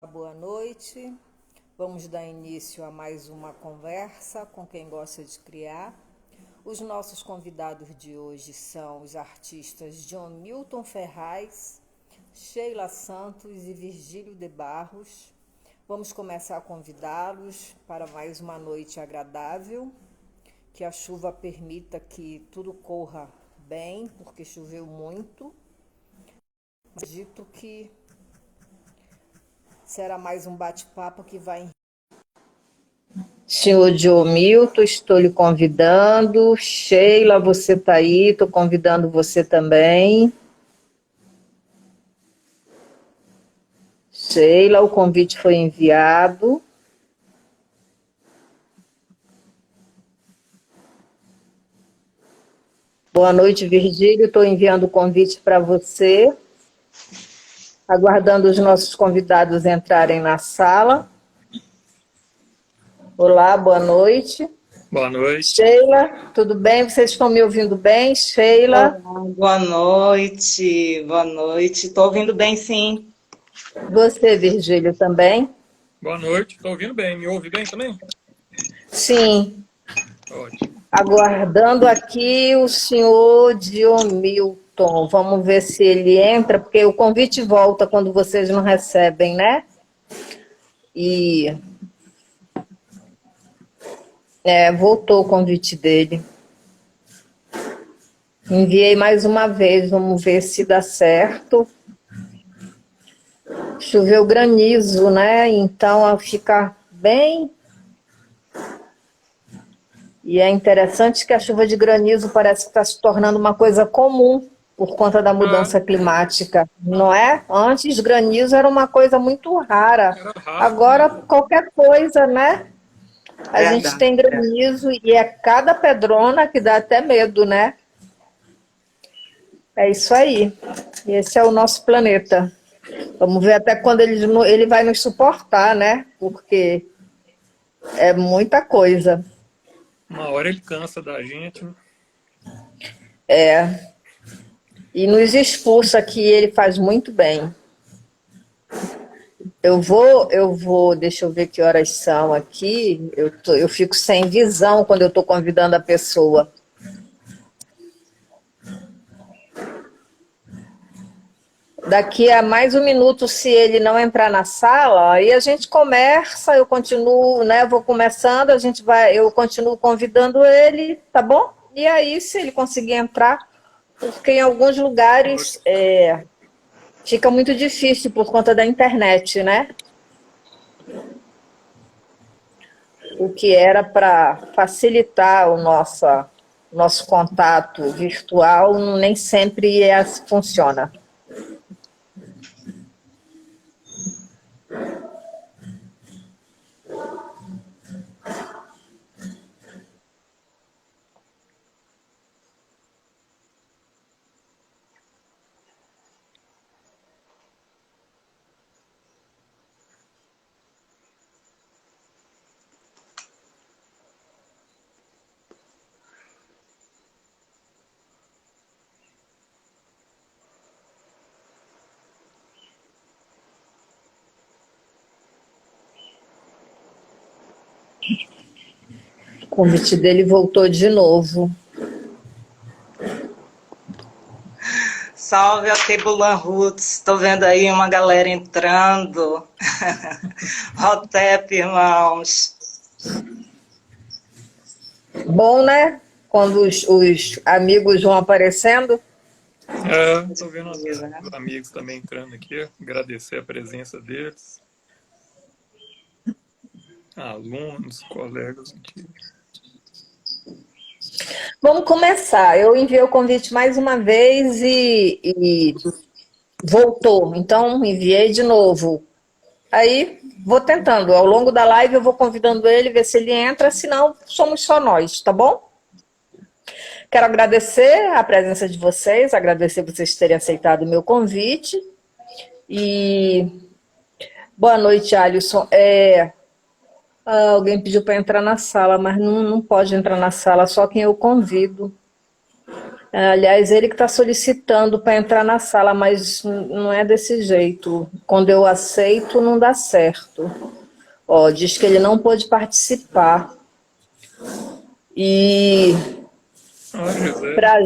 Boa noite. Vamos dar início a mais uma conversa com quem gosta de criar. Os nossos convidados de hoje são os artistas John Milton Ferraz, Sheila Santos e Virgílio de Barros. Vamos começar a convidá-los para mais uma noite agradável, que a chuva permita que tudo corra bem, porque choveu muito. Dito que será mais um bate-papo que vai. Senhor John Milton, estou lhe convidando. Sheila, você está aí, estou convidando você também. Sheila, o convite foi enviado. Boa noite, Virgílio. Estou enviando o convite para você. Aguardando os nossos convidados entrarem na sala. Olá, boa noite. Boa noite. Sheila, tudo bem? Vocês estão me ouvindo bem? Sheila? Olá, boa noite, boa noite. Estou ouvindo bem, sim. Você, Virgílio, também? Boa noite, estou ouvindo bem. Me ouve bem também? Sim. Ótimo. Aguardando aqui o senhor Diomilton. Vamos ver se ele entra, porque o convite volta quando vocês não recebem, né? E voltou o convite dele. Enviei mais uma vez, vamos ver se dá certo. Choveu granizo, né? Então fica bem. E é interessante que a chuva de granizo parece que está se tornando uma coisa comum por conta da mudança climática, não é? Antes, granizo era uma coisa muito rara. Era raro, Agora, né? qualquer coisa, né? A gente tem granizo e é cada pedrona que dá até medo, né? É isso aí. Esse é o nosso planeta. Vamos ver até quando ele vai nos suportar, né? Porque é muita coisa. Uma hora ele cansa da gente, né? E nos expulsa, que ele faz muito bem. Deixa eu ver que horas são aqui. Eu fico sem visão quando eu estou convidando a pessoa. Daqui a mais um minuto, se ele não entrar na sala, aí a gente conversa, eu continuo, né? Vou começando, eu continuo convidando ele, tá bom? E aí, se ele conseguir entrar, porque em alguns lugares fica muito difícil por conta da internet, né? O que era para facilitar o nosso contato virtual, nem sempre funciona. O convite dele voltou de novo. Salve a Tebulan Roots. Estou vendo aí uma galera entrando. Hotep, irmãos. Bom, né? Quando os amigos vão aparecendo. Estou vendo os amigos também entrando aqui. Agradecer a presença deles. Alunos, colegas aqui. Vamos começar. Eu enviei o convite mais uma vez e voltou. Então, enviei de novo. Aí, vou tentando. Ao longo da live, eu vou convidando ele, ver se ele entra. Senão, somos só nós, tá bom? Quero agradecer a presença de vocês, agradecer vocês terem aceitado o meu convite. E boa noite, Alisson. Alguém pediu para entrar na sala, mas não pode entrar na sala, só quem eu convido. Aliás, ele que está solicitando para entrar na sala, mas não é desse jeito. Quando eu aceito, não dá certo. Ó, diz que ele não pôde participar. E Ah, José. pra,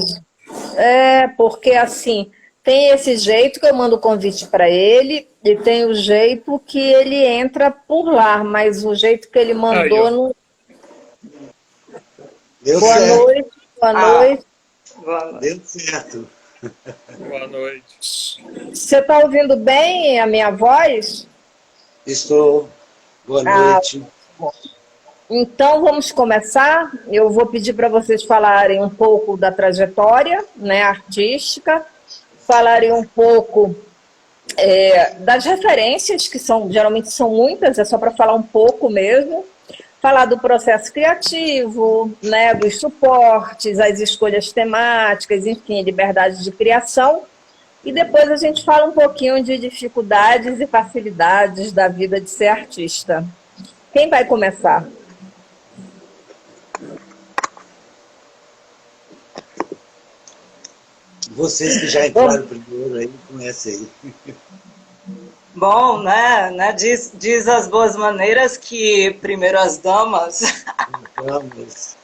porque assim, tem esse jeito que eu mando o convite para ele, e tem o jeito que ele entra por lá, mas o jeito que ele Aí, mandou ó. não. Deu Boa certo, noite, boa Ah, noite. vamos. deu certo. Boa noite. Você está ouvindo bem a minha voz? Estou. Boa Ah, noite. então vamos começar. Eu vou pedir para vocês falarem um pouco da trajetória, né, artística, falarem um pouco das referências, que geralmente são muitas, é só para falar um pouco mesmo, falar do processo criativo, né, dos suportes, as escolhas temáticas, enfim, liberdade de criação. E depois a gente fala um pouquinho de dificuldades e facilidades da vida de ser artista. Quem vai começar? Vocês que já Bom, entraram primeiro aí, comecem aí. Bom, né, diz as boas maneiras que primeiro as damas, Vamos.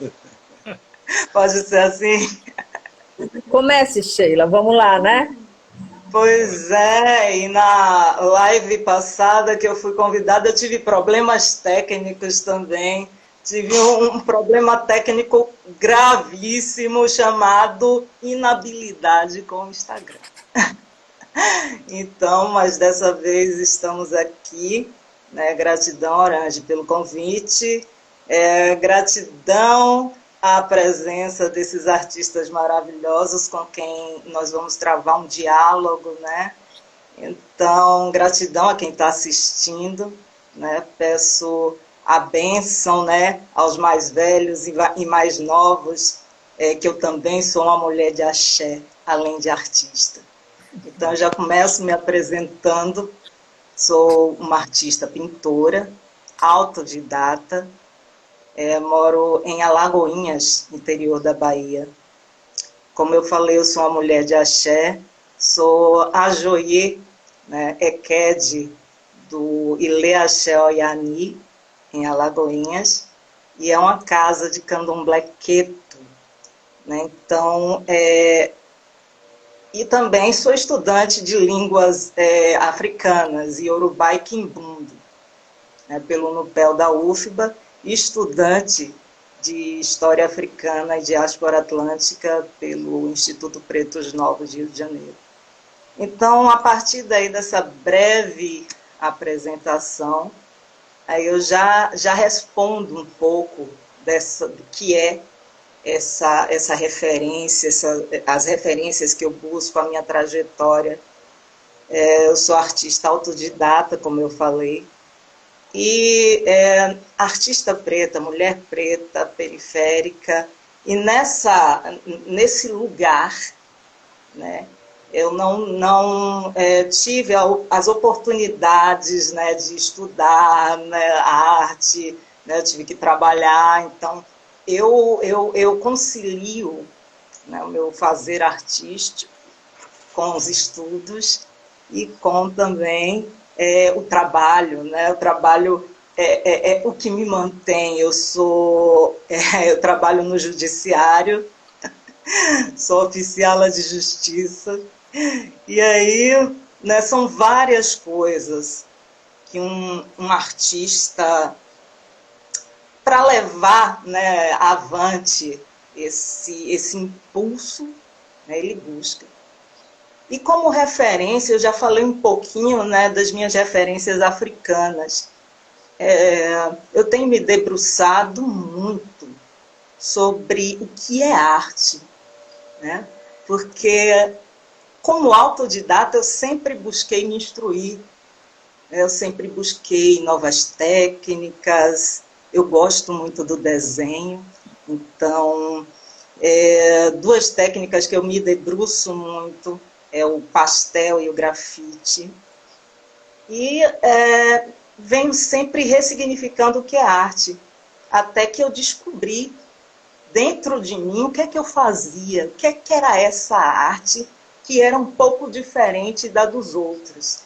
pode ser assim. comece, Sheila, vamos lá, né? Pois é, e na live passada que eu fui convidada, eu tive problemas técnicos também. Tive um problema técnico gravíssimo chamado inabilidade com o Instagram. Então, mas dessa vez estamos aqui, né? Gratidão, Orange, pelo convite. Gratidão à presença desses artistas maravilhosos com quem nós vamos travar um diálogo, né? Então, gratidão a quem está assistindo, né? Peço a bênção, né, aos mais velhos e mais novos, que eu também sou uma mulher de axé, além de artista. Então, eu já começo me apresentando. Sou uma artista pintora, autodidata, moro em Alagoinhas, interior da Bahia. Como eu falei, eu sou uma mulher de axé, sou a Joie, né, Ekede, do Ilê Axé Oyani, em Alagoinhas, e é uma casa de candomblé queto, né? Então, e também sou estudante de línguas africanas, Yorubá e Quimbundo, né, pelo NUPEL da UFBA, e estudante de História Africana e Diáspora Atlântica pelo Instituto Pretos Novos de Rio de Janeiro. Então, a partir daí dessa breve apresentação, aí eu já respondo um pouco do que é essa referência, as referências que eu busco, a minha trajetória. Eu sou artista autodidata, como eu falei, e artista preta, mulher preta, periférica, e nesse lugar, né, eu não tive as oportunidades, né, de estudar, né, arte, né, eu tive que trabalhar, então eu concilio, né, o meu fazer artístico com os estudos e com também o trabalho, né? O trabalho é o que me mantém. Eu trabalho no judiciário, sou oficiala de justiça, e aí, né, são várias coisas que um artista, para levar, né, avante esse impulso, né, ele busca. E como referência, eu já falei um pouquinho, né, das minhas referências africanas. Eu tenho me debruçado muito sobre o que é arte, né? Porque, como autodidata, eu sempre busquei me instruir, né? Eu sempre busquei novas técnicas, eu gosto muito do desenho, então, duas técnicas que eu me debruço muito é o pastel e o grafite, e venho sempre ressignificando o que é arte, até que eu descobri, dentro de mim, o que é que eu fazia? O que é que era essa arte que era um pouco diferente da dos outros?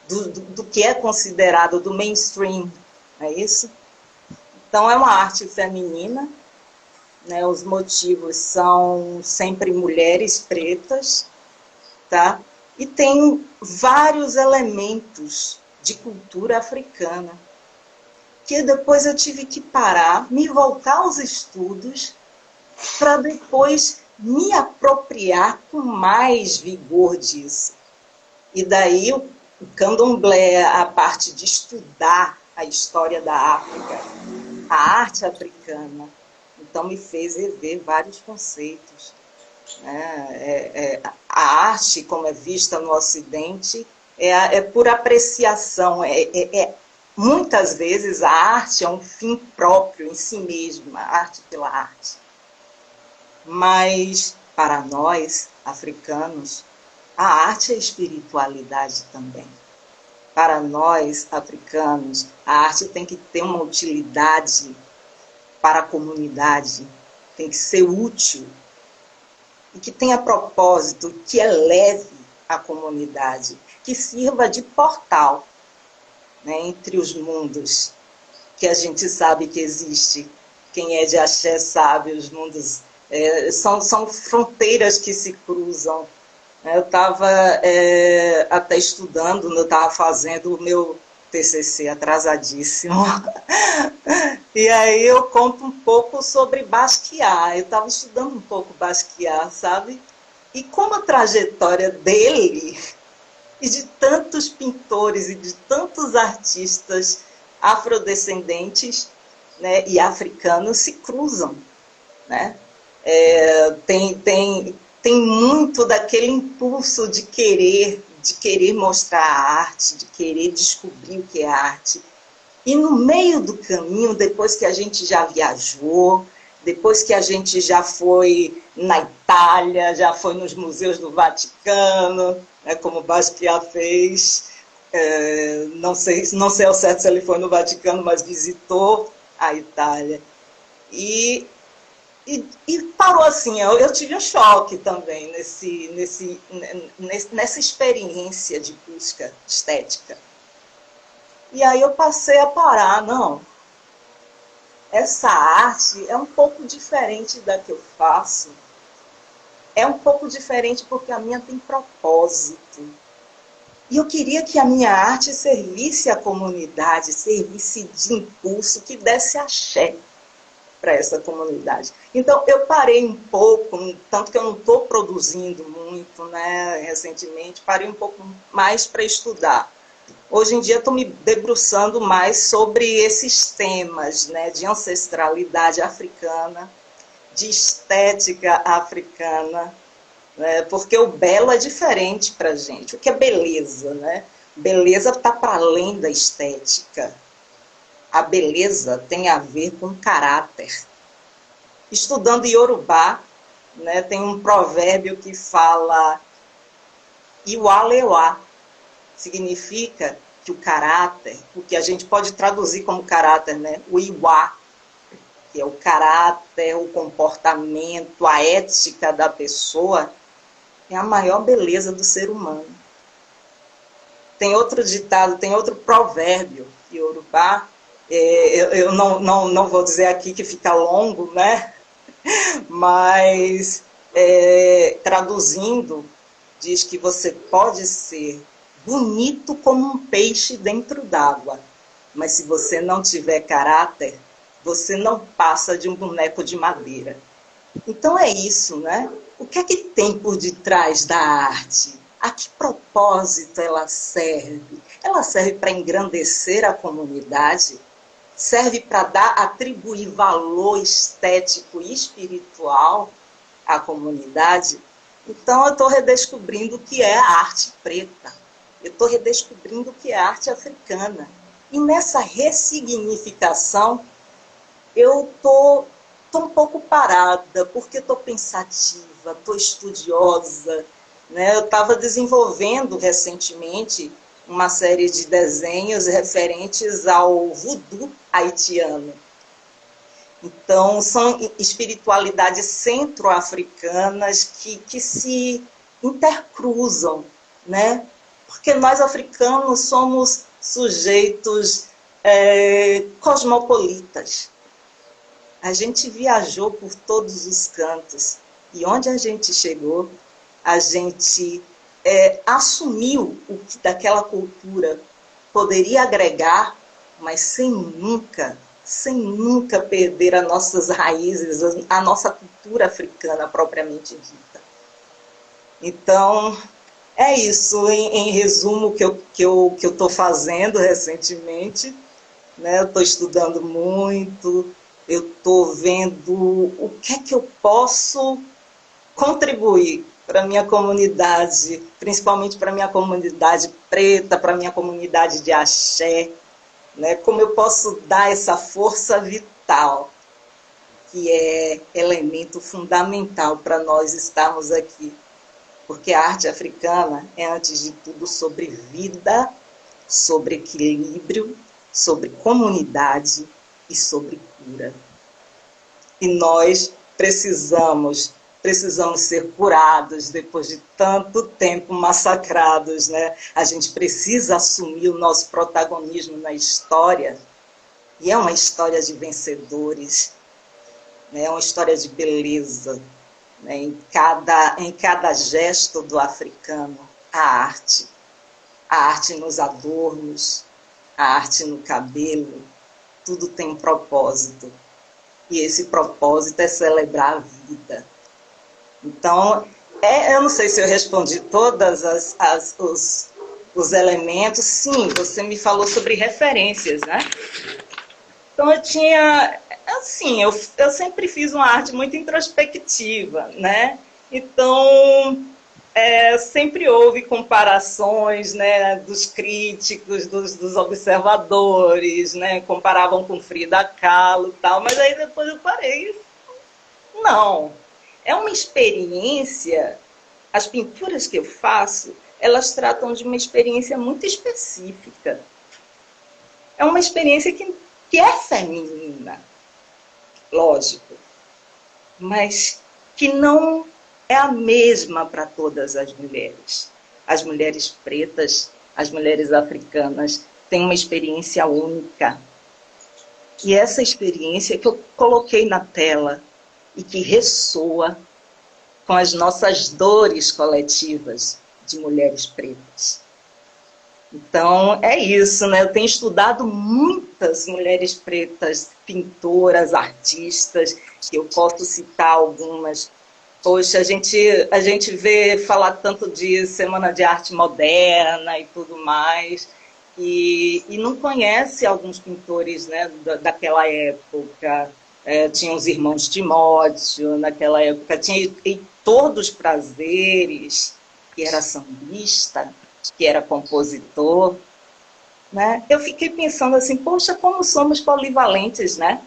Do que é considerado do mainstream, não é isso? Então, é uma arte feminina, né? Os motivos são sempre mulheres pretas, tá? E tem vários elementos de cultura africana, que depois eu tive que parar, me voltar aos estudos, para depois me apropriar com mais vigor disso. E daí o candomblé, a parte de estudar a história da África, a arte africana, então me fez rever vários conceitos. A arte, como é vista no Ocidente, é por apreciação. Muitas vezes a arte é um fim próprio em si mesma, a arte pela arte. Mas, para nós, africanos, a arte é espiritualidade também. Para nós, africanos, a arte tem que ter uma utilidade para a comunidade, tem que ser útil, e que tenha propósito, que eleve a comunidade, que sirva de portal, né, entre os mundos, que a gente sabe que existe. Quem é de axé sabe, os mundos são fronteiras que se cruzam. Eu estava até estudando, eu estava fazendo o meu TCC atrasadíssimo, e aí eu conto um pouco sobre Basquiat. Eu estava estudando um pouco Basquiat, sabe? E como a trajetória dele e de tantos pintores e de tantos artistas afrodescendentes, né, e africanos se cruzam, né? Tem muito daquele impulso de querer mostrar a arte, de querer descobrir o que é arte. E no meio do caminho, depois que a gente já viajou, depois que a gente já foi na Itália, já foi nos museus do Vaticano, né, como Basquiat fez, não sei ao certo se ele foi no Vaticano, mas visitou a Itália. E parou assim, eu tive um choque também nessa experiência de busca estética. E aí eu passei a parar, não, essa arte é um pouco diferente da que eu faço, é um pouco diferente porque a minha tem propósito. E eu queria que a minha arte servisse à comunidade, servisse de impulso, que desse axé para essa comunidade. Então, eu parei um pouco, tanto que eu não estou produzindo muito, né, recentemente, parei um pouco mais para estudar. Hoje em dia, estou me debruçando mais sobre esses temas, né, de ancestralidade africana, de estética africana, né, porque o belo é diferente para a gente. O que é beleza? Né? Beleza está para além da estética. A beleza tem a ver com caráter. Estudando Yorubá, né, tem um provérbio que fala Iwalewa, significa que o caráter, o que a gente pode traduzir como caráter, né, o Iwa, que é o caráter, o comportamento, a ética da pessoa, é a maior beleza do ser humano. Tem outro ditado, tem outro provérbio Yorubá, eu não vou dizer aqui que fica longo, né? Mas traduzindo, diz que você pode ser bonito como um peixe dentro d'água, mas se você não tiver caráter, você não passa de um boneco de madeira. Então é isso, né? O que é que tem por detrás da arte? A que propósito ela serve? Ela serve para engrandecer a comunidade? Serve para atribuir valor estético e espiritual à comunidade? Então eu estou redescobrindo o que é a arte preta. Eu estou redescobrindo o que é a arte africana. E nessa ressignificação, eu estou um pouco parada, porque estou pensativa, estou estudiosa. Né? Eu estava desenvolvendo recentemente uma série de desenhos referentes ao voodoo haitiano. Então, são espiritualidades centro-africanas que se intercruzam, né? Porque nós, africanos, somos sujeitos cosmopolitas. A gente viajou por todos os cantos, e onde a gente chegou, a gente assumiu o que daquela cultura poderia agregar, mas sem nunca perder as nossas raízes, a nossa cultura africana propriamente dita. Então, é isso, em resumo, que eu estou fazendo recentemente, né? Eu estou estudando muito, eu estou vendo o que é que eu posso contribuir para a minha comunidade, principalmente para a minha comunidade preta, para a minha comunidade de axé, né? Como eu posso dar essa força vital, que é elemento fundamental para nós estarmos aqui. Porque a arte africana é, antes de tudo, sobre vida, sobre equilíbrio, sobre comunidade e sobre cura. E nós precisamos ser curados depois de tanto tempo massacrados, né? A gente precisa assumir o nosso protagonismo na história, e é uma história de vencedores, né? É uma história de beleza, né? Em cada gesto do africano, a arte nos adornos, a arte no cabelo, tudo tem um propósito, e esse propósito é celebrar a vida. Então, eu não sei se eu respondi todos os elementos. Sim, você me falou sobre referências, né? Então, eu tinha... Assim, eu sempre fiz uma arte muito introspectiva, né? Então, sempre houve comparações, né, dos críticos, dos observadores, né? Comparavam com Frida Kahlo e tal, mas aí depois eu parei. Não. É uma experiência, as pinturas que eu faço, elas tratam de uma experiência muito específica. É uma experiência que é feminina, lógico, mas que não é a mesma para todas as mulheres. As mulheres pretas, as mulheres africanas têm uma experiência única. E essa experiência que eu coloquei na tela, e que ressoa com as nossas dores coletivas de mulheres pretas. Então, é isso, né? Eu tenho estudado muitas mulheres pretas, pintoras, artistas, que eu posso citar algumas. Poxa, a gente vê falar tanto de Semana de Arte Moderna e tudo mais, e não conhece alguns pintores, né, daquela época. Tinha os irmãos Timóteo, naquela época, tinha Heitor dos Prazeres, que era sambista, que era compositor, né? Eu fiquei pensando assim, poxa, como somos polivalentes, né?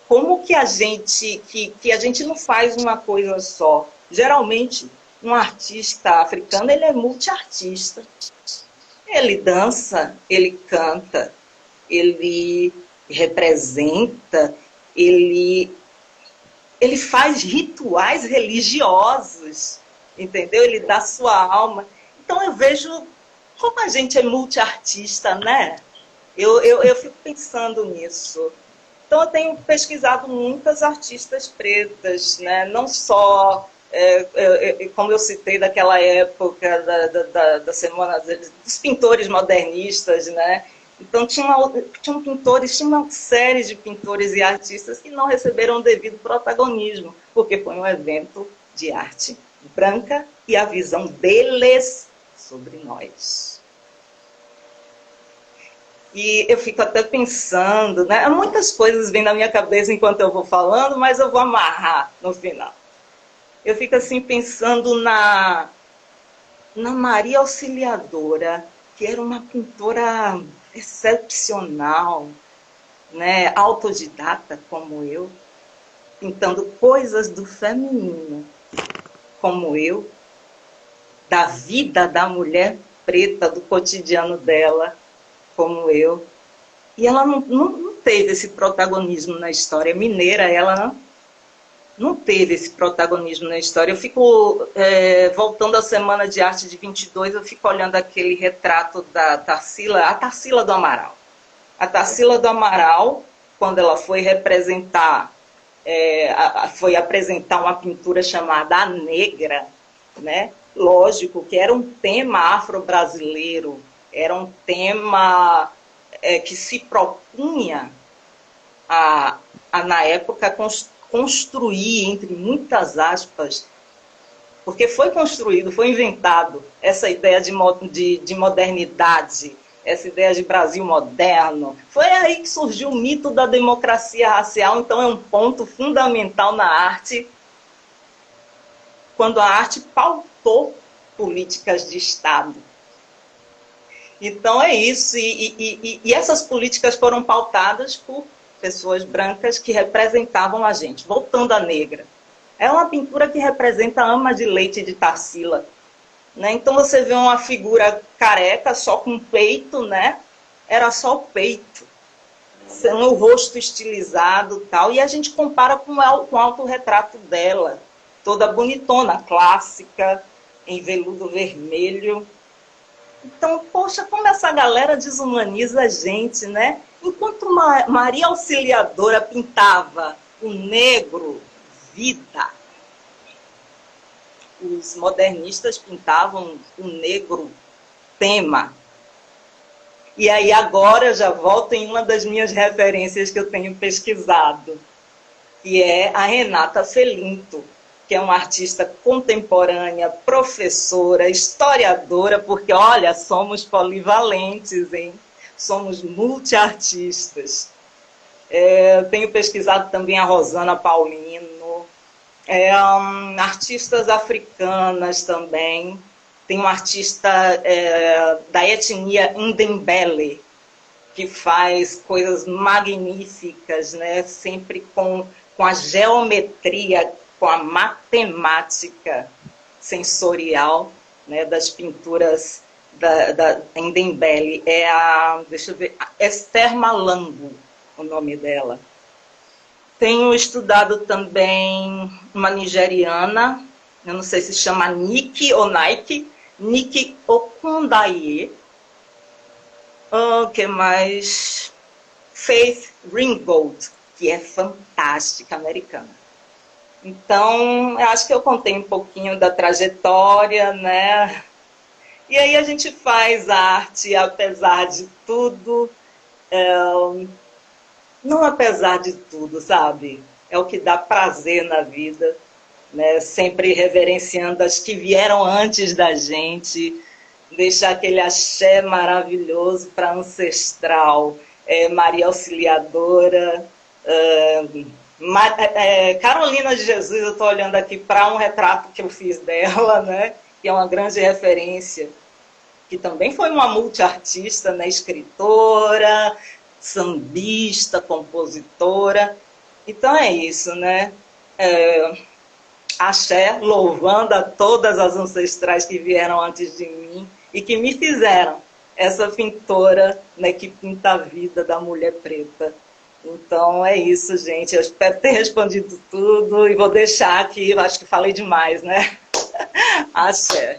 Como que a gente não faz uma coisa só? Geralmente, um artista africano, ele é multiartista. Ele dança, ele canta, ele representa, ele faz rituais religiosos, entendeu? Ele dá sua alma. Então eu vejo como a gente é multiartista, né? Eu fico pensando nisso. Então eu tenho pesquisado muitas artistas pretas, né? Não só, como eu citei daquela época da semana dos pintores modernistas, né? Então, tinham pintores, tinha uma série de pintores e artistas que não receberam o devido protagonismo, porque foi um evento de arte branca e a visão deles sobre nós. E eu fico até pensando, né? Muitas coisas vêm na minha cabeça enquanto eu vou falando, mas eu vou amarrar no final. Eu fico assim pensando na Maria Auxiliadora, que era uma pintora excepcional, né, autodidata como eu, pintando coisas do feminino como eu, da vida da mulher preta, do cotidiano dela como eu. E ela não teve esse protagonismo na história mineira, ela não teve esse protagonismo na história. Eu fico, voltando à Semana de Arte de 22, eu fico olhando aquele retrato da Tarsila, a Tarsila do Amaral. A Tarsila do Amaral, quando ela foi representar, foi apresentar uma pintura chamada A Negra, né? Lógico que era um tema afro-brasileiro, era um tema que se propunha na época, construir, entre muitas aspas, porque foi construído, foi inventado essa ideia de modernidade, essa ideia de Brasil moderno. Foi aí que surgiu o mito da democracia racial, então é um ponto fundamental na arte, quando a arte pautou políticas de Estado. Então é isso, e essas políticas foram pautadas por pessoas brancas que representavam a gente. Voltando à Negra, é uma pintura que representa a ama de leite de Tarsila, né? Então você vê uma figura careca, só com peito, né? Era só o peito, o rosto estilizado, tal, e a gente compara com o autorretrato dela, toda bonitona, clássica, em veludo vermelho. Então, poxa, como essa galera desumaniza a gente, né? Enquanto Maria Auxiliadora pintava o negro, vida, os modernistas pintavam o negro, tema. E aí agora eu já volto em uma das minhas referências que eu tenho pesquisado, que é a Renata Felinto, que é uma artista contemporânea, professora, historiadora, porque, olha, somos polivalentes, hein? Somos multiartistas. Eu tenho pesquisado também a Rosana Paulino, artistas africanas também. Tem uma artista da etnia Ndembele, que faz coisas magníficas, né? Sempre com a geometria, com a matemática sensorial, né, das pinturas da Ndembele. Deixa eu ver, Esther Malango, o nome dela. Tenho estudado também uma nigeriana, eu não sei se chama Nike ou Nike, Nike Okundaye. O que mais? Faith Ringgold, que é fantástica, americana. Então, eu acho que eu contei um pouquinho da trajetória, né? E aí a gente faz arte, apesar de tudo, não apesar de tudo, sabe? É o que dá prazer na vida, né? Sempre reverenciando as que vieram antes da gente, deixar aquele axé maravilhoso para ancestral, Maria Auxiliadora, Carolina de Jesus. Eu estou olhando aqui para um retrato que eu fiz dela, né? Que é uma grande referência, que também foi uma multiartista, né? Escritora, sambista, compositora. Então é isso, né? Axé, louvando a todas as ancestrais que vieram antes de mim e que me fizeram essa pintora, né, que pinta a vida da mulher preta. Então é isso, gente. Eu espero ter respondido tudo e vou deixar aqui, eu acho que falei demais, né? Axé.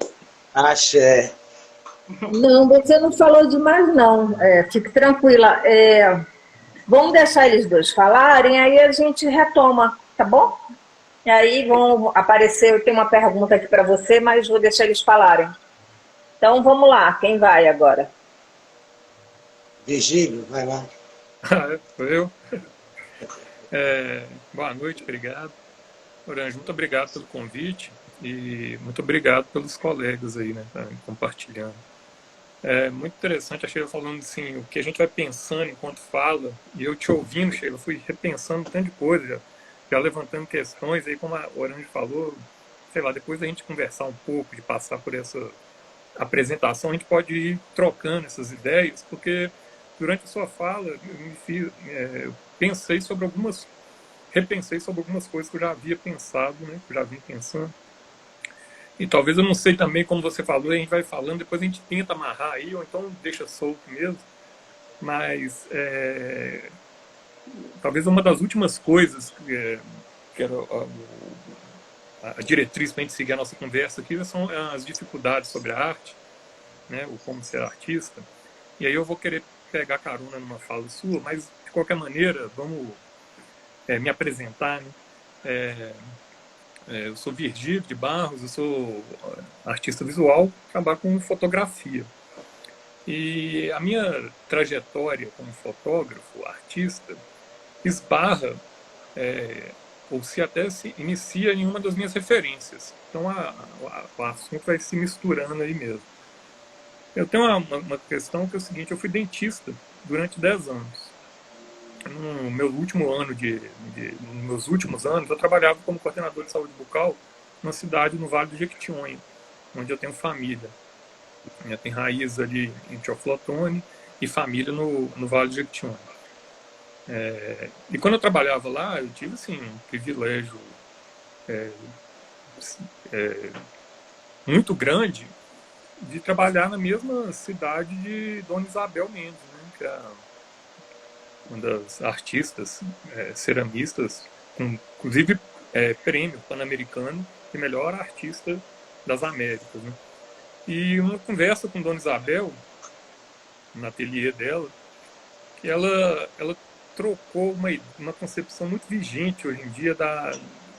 Axé. Não, você não falou demais, não. Fique tranquila. Vamos deixar eles dois falarem, aí a gente retoma, tá bom? E aí vão aparecer, eu tenho uma pergunta aqui para você, mas vou deixar eles falarem. Então vamos lá, quem vai agora? Virgílio, vai lá. Sou eu? Boa noite, obrigado. Orange, muito obrigado pelo convite e muito obrigado pelos colegas aí, né, compartilhando. É muito interessante a Sheila falando assim, o que a gente vai pensando enquanto fala, e eu te ouvindo, Sheila, fui repensando um tanto de coisa, já levantando questões, aí como a Orange falou, sei lá, depois da gente conversar um pouco, de passar por essa apresentação, a gente pode ir trocando essas ideias, porque durante a sua fala eu repensei sobre algumas coisas que eu já havia pensado, né, que eu já vinha pensando. E talvez, eu não sei também, como você falou, a gente vai falando, depois a gente tenta amarrar aí, ou então deixa solto mesmo. Mas talvez uma das últimas coisas que era a diretriz para a gente seguir a nossa conversa aqui são as dificuldades sobre a arte, né, o como ser artista. E aí eu vou querer pegar carona numa fala sua, mas de qualquer maneira, vamos me apresentar, né? Eu sou Virgílio de Barros, eu sou artista visual, trabalho com fotografia. E a minha trajetória como fotógrafo, artista, esbarra, ou se até se inicia em uma das minhas referências. Então o assunto vai se misturando aí mesmo. Eu tenho uma questão que é o seguinte: eu fui dentista durante 10 anos. No meu último ano nos meus últimos anos, eu trabalhava como coordenador de saúde bucal numa cidade no Vale do Jequitinhonha, onde eu tenho família. Eu tenho raiz ali em Teoflotone e família no Vale do Jequitinhonha. E quando eu trabalhava lá, eu tive assim, um privilégio muito grande de trabalhar na mesma cidade de Dona Isabel Mendes, né, que é uma das artistas ceramistas, com, inclusive prêmio pan-americano de melhor artista das Américas, né? E uma conversa com Dona Isabel, no ateliê dela, que ela trocou uma concepção muito vigente hoje em dia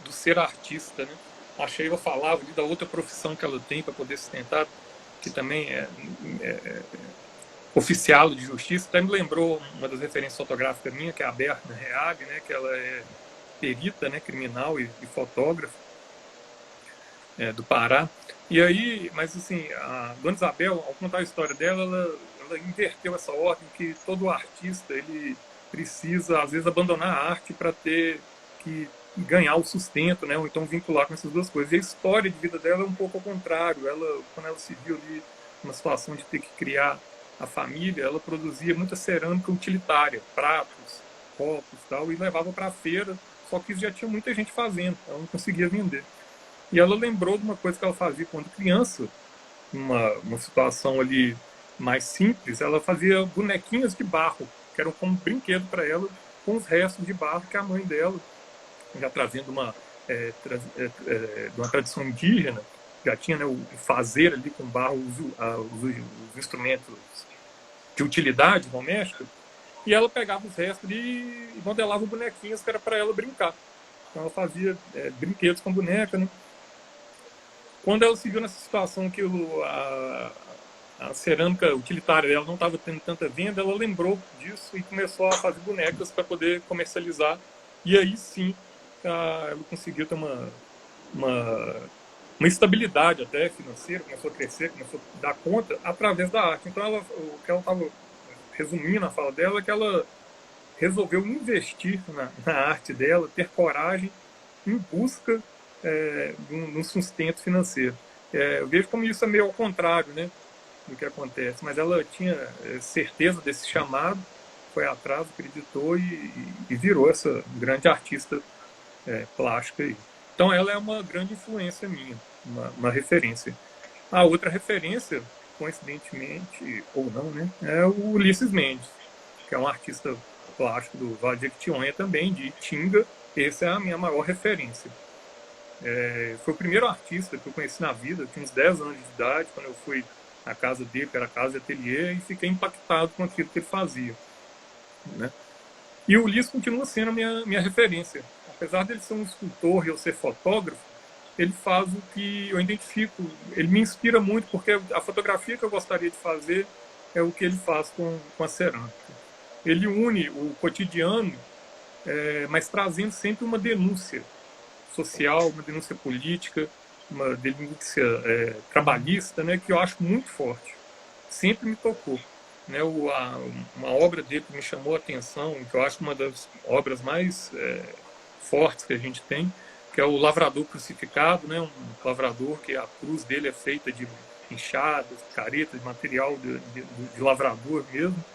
do ser artista, né? A Sheila falava da outra profissão que ela tem para poder sustentar, que também é oficial de justiça. Até me lembrou uma das referências fotográficas minha, que é a Berna Reag, né, que ela é perita, né, criminal e fotógrafa do Pará. E aí, mas assim, a Dona Isabel, ao contar a história dela, ela inverteu essa ordem, que todo artista ele precisa, às vezes, abandonar a arte para ter que ganhar o sustento, né, ou então vincular com essas duas coisas. E a história de vida dela é um pouco ao contrário. Quando ela se viu ali numa situação de ter que criar a família, ela produzia muita cerâmica utilitária, pratos, copos e tal, e levava para a feira, só que já tinha muita gente fazendo, ela não conseguia vender. E ela lembrou de uma coisa que ela fazia quando criança, uma situação ali mais simples, ela fazia bonequinhas de barro, que eram como brinquedo para ela, com os restos de barro que a mãe dela, já trazendo de uma tradição indígena, já tinha, né, o fazer ali com barro, os instrumentos de utilidade doméstica, e ela pegava os restos e modelava bonequinhas que era para ela brincar. Então ela fazia brinquedos com boneca, né? Quando ela se viu nessa situação que a cerâmica utilitária dela não estava tendo tanta venda, ela lembrou disso e começou a fazer bonecas para poder comercializar. E aí sim, ela conseguiu ter uma estabilidade até financeira, começou a crescer, começou a dar conta através da arte. Então o que ela estava resumindo a fala dela é que ela resolveu investir na arte dela, ter coragem em busca de um sustento financeiro. Eu vejo como isso é meio ao contrário, né, do que acontece, mas ela tinha certeza desse chamado, foi atrás, acreditou e virou essa grande artista plástica aí. Então ela é uma grande influência minha, uma referência. A outra referência, coincidentemente ou não, né, é o Ulisses Mendes, que é um artista plástico do Vale de Jequitinhonha também, de Itinga. Essa é a minha maior referência. Foi o primeiro artista que eu conheci na vida. Eu tinha uns 10 anos de idade quando eu fui na casa dele, que era a casa de ateliê, e fiquei impactado com aquilo que ele fazia, né? E o Ulisses continua sendo a minha referência. Apesar dele ser um escultor e eu ser fotógrafo, ele faz o que eu identifico, ele me inspira muito, porque a fotografia que eu gostaria de fazer é o que ele faz com a cerâmica. Ele une o cotidiano, mas trazendo sempre uma denúncia social, uma denúncia política, uma denúncia trabalhista, né, que eu acho muito forte. Sempre me tocou. Né, uma obra dele que me chamou a atenção, que eu acho uma das obras mais fortes que a gente tem, que é o Lavrador Crucificado, né, um lavrador que a cruz dele é feita de enxadas, caretas, de material de lavrador mesmo.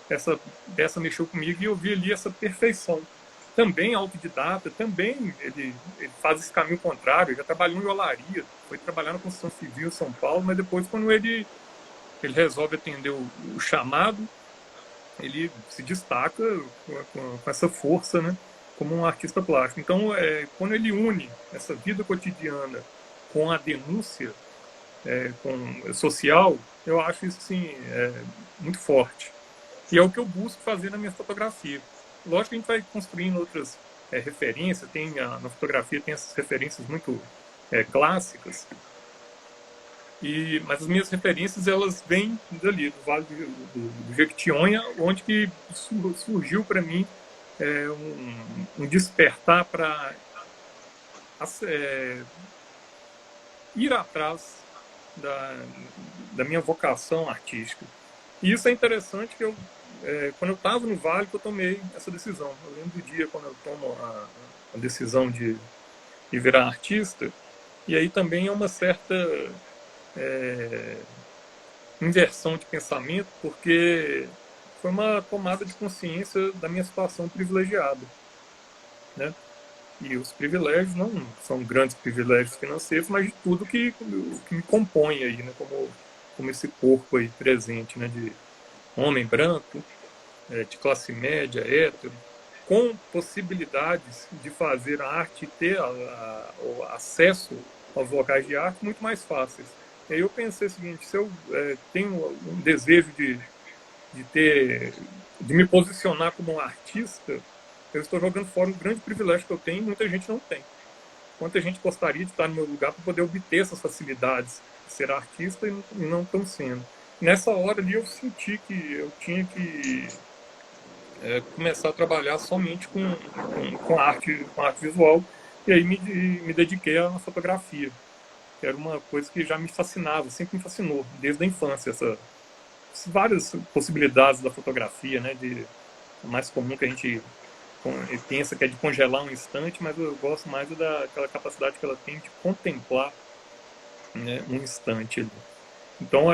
Essa peça mexeu comigo e eu vi ali essa perfeição. Também autodidata, também ele faz esse caminho contrário. Ele já trabalhou em olaria, foi trabalhar na construção civil em São Paulo, mas depois, quando ele resolve atender o chamado, ele se destaca com essa força, né, como um artista plástico. Então, quando ele une essa vida cotidiana com a denúncia com social, eu acho isso assim, muito forte. E é o que eu busco fazer na minha fotografia. Lógico que a gente vai construindo outras referências, na fotografia tem essas referências muito clássicas, mas as minhas referências elas vêm dali, do Vale do Jequitinhonha, onde que surgiu para mim um despertar para ir atrás da minha vocação artística. E isso é interessante que quando eu estava no Vale, que eu tomei essa decisão. Eu lembro do dia quando eu tomo a decisão de virar artista, e aí também é uma certa inversão de pensamento, porque foi uma tomada de consciência da minha situação privilegiada, né? E os privilégios não são grandes privilégios financeiros, mas de tudo que me compõe aí, né? Como esse corpo aí presente, né? De homem branco, de classe média, hétero, com possibilidades de fazer a arte e ter o acesso aos locais de arte muito mais fáceis. E aí eu pensei o seguinte: se eu tenho um desejo de me posicionar como um artista, eu estou jogando fora um grande privilégio que eu tenho e muita gente não tem. Quanta gente gostaria de estar no meu lugar para poder obter essas facilidades de ser artista e não estão sendo. Nessa hora ali eu senti que eu tinha que começar a trabalhar somente com arte visual, e aí me dediquei à fotografia, que era uma coisa que já me fascinava, sempre me fascinou, desde a infância, essas várias possibilidades da fotografia, né? O mais comum que a gente pensa que é de congelar um instante, mas eu gosto mais daquela capacidade que ela tem de contemplar, né, um instante ali. Então,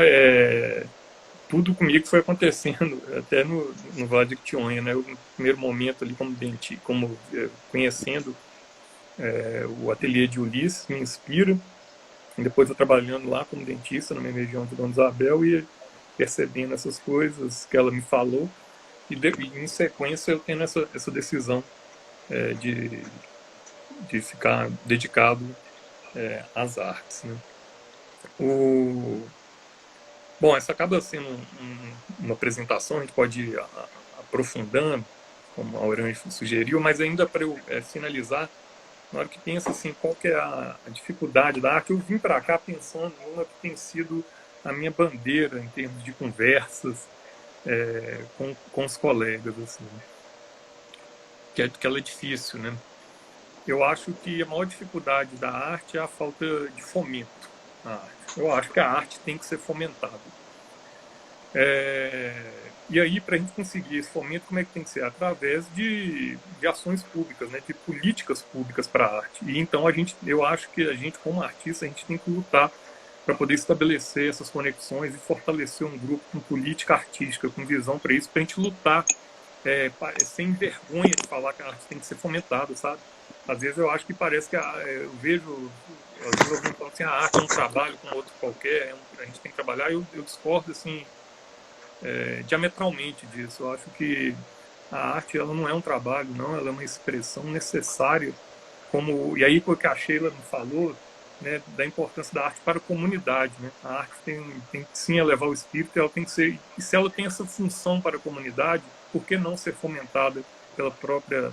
tudo comigo foi acontecendo até no Vale do Jequitinhonha, né? No primeiro momento ali conhecendo o ateliê de Ulisses, me inspira. E depois eu trabalhando lá como dentista na minha região de Dona Isabel e percebendo essas coisas que ela me falou, e em sequência eu tendo essa decisão de ficar dedicado às artes, né? Bom, essa acaba sendo uma apresentação, a gente pode ir aprofundando, como a Orange sugeriu, mas ainda para eu finalizar, na hora que pensa assim, qual que é a dificuldade da arte, eu vim para cá pensando numa que tem sido a minha bandeira em termos de conversas com os colegas, assim, que ela é difícil, né? Eu acho que a maior dificuldade da arte é a falta de fomento à arte. Eu acho que a arte tem que ser fomentada. E aí, para a gente conseguir esse fomento, como é que tem que ser? Através de ações públicas, né? De políticas públicas para a arte. E então, eu acho que a gente, como artista, a gente tem que lutar para poder estabelecer essas conexões e fortalecer um grupo com política artística, com visão para isso, para a gente lutar sem vergonha de falar que a arte tem que ser fomentada, sabe? Às vezes eu acho que parece que eu vejo, às vezes alguém fala assim, a arte é um trabalho como outro qualquer, a gente tem que trabalhar, eu discordo assim, diametralmente disso. Eu acho que a arte ela não é um trabalho, não, ela é uma expressão necessária, e aí o que a Sheila me falou, né, da importância da arte para a comunidade, né? A arte tem sim elevar o espírito, ela tem que ser, e se ela tem essa função para a comunidade, por que não ser fomentada pela própria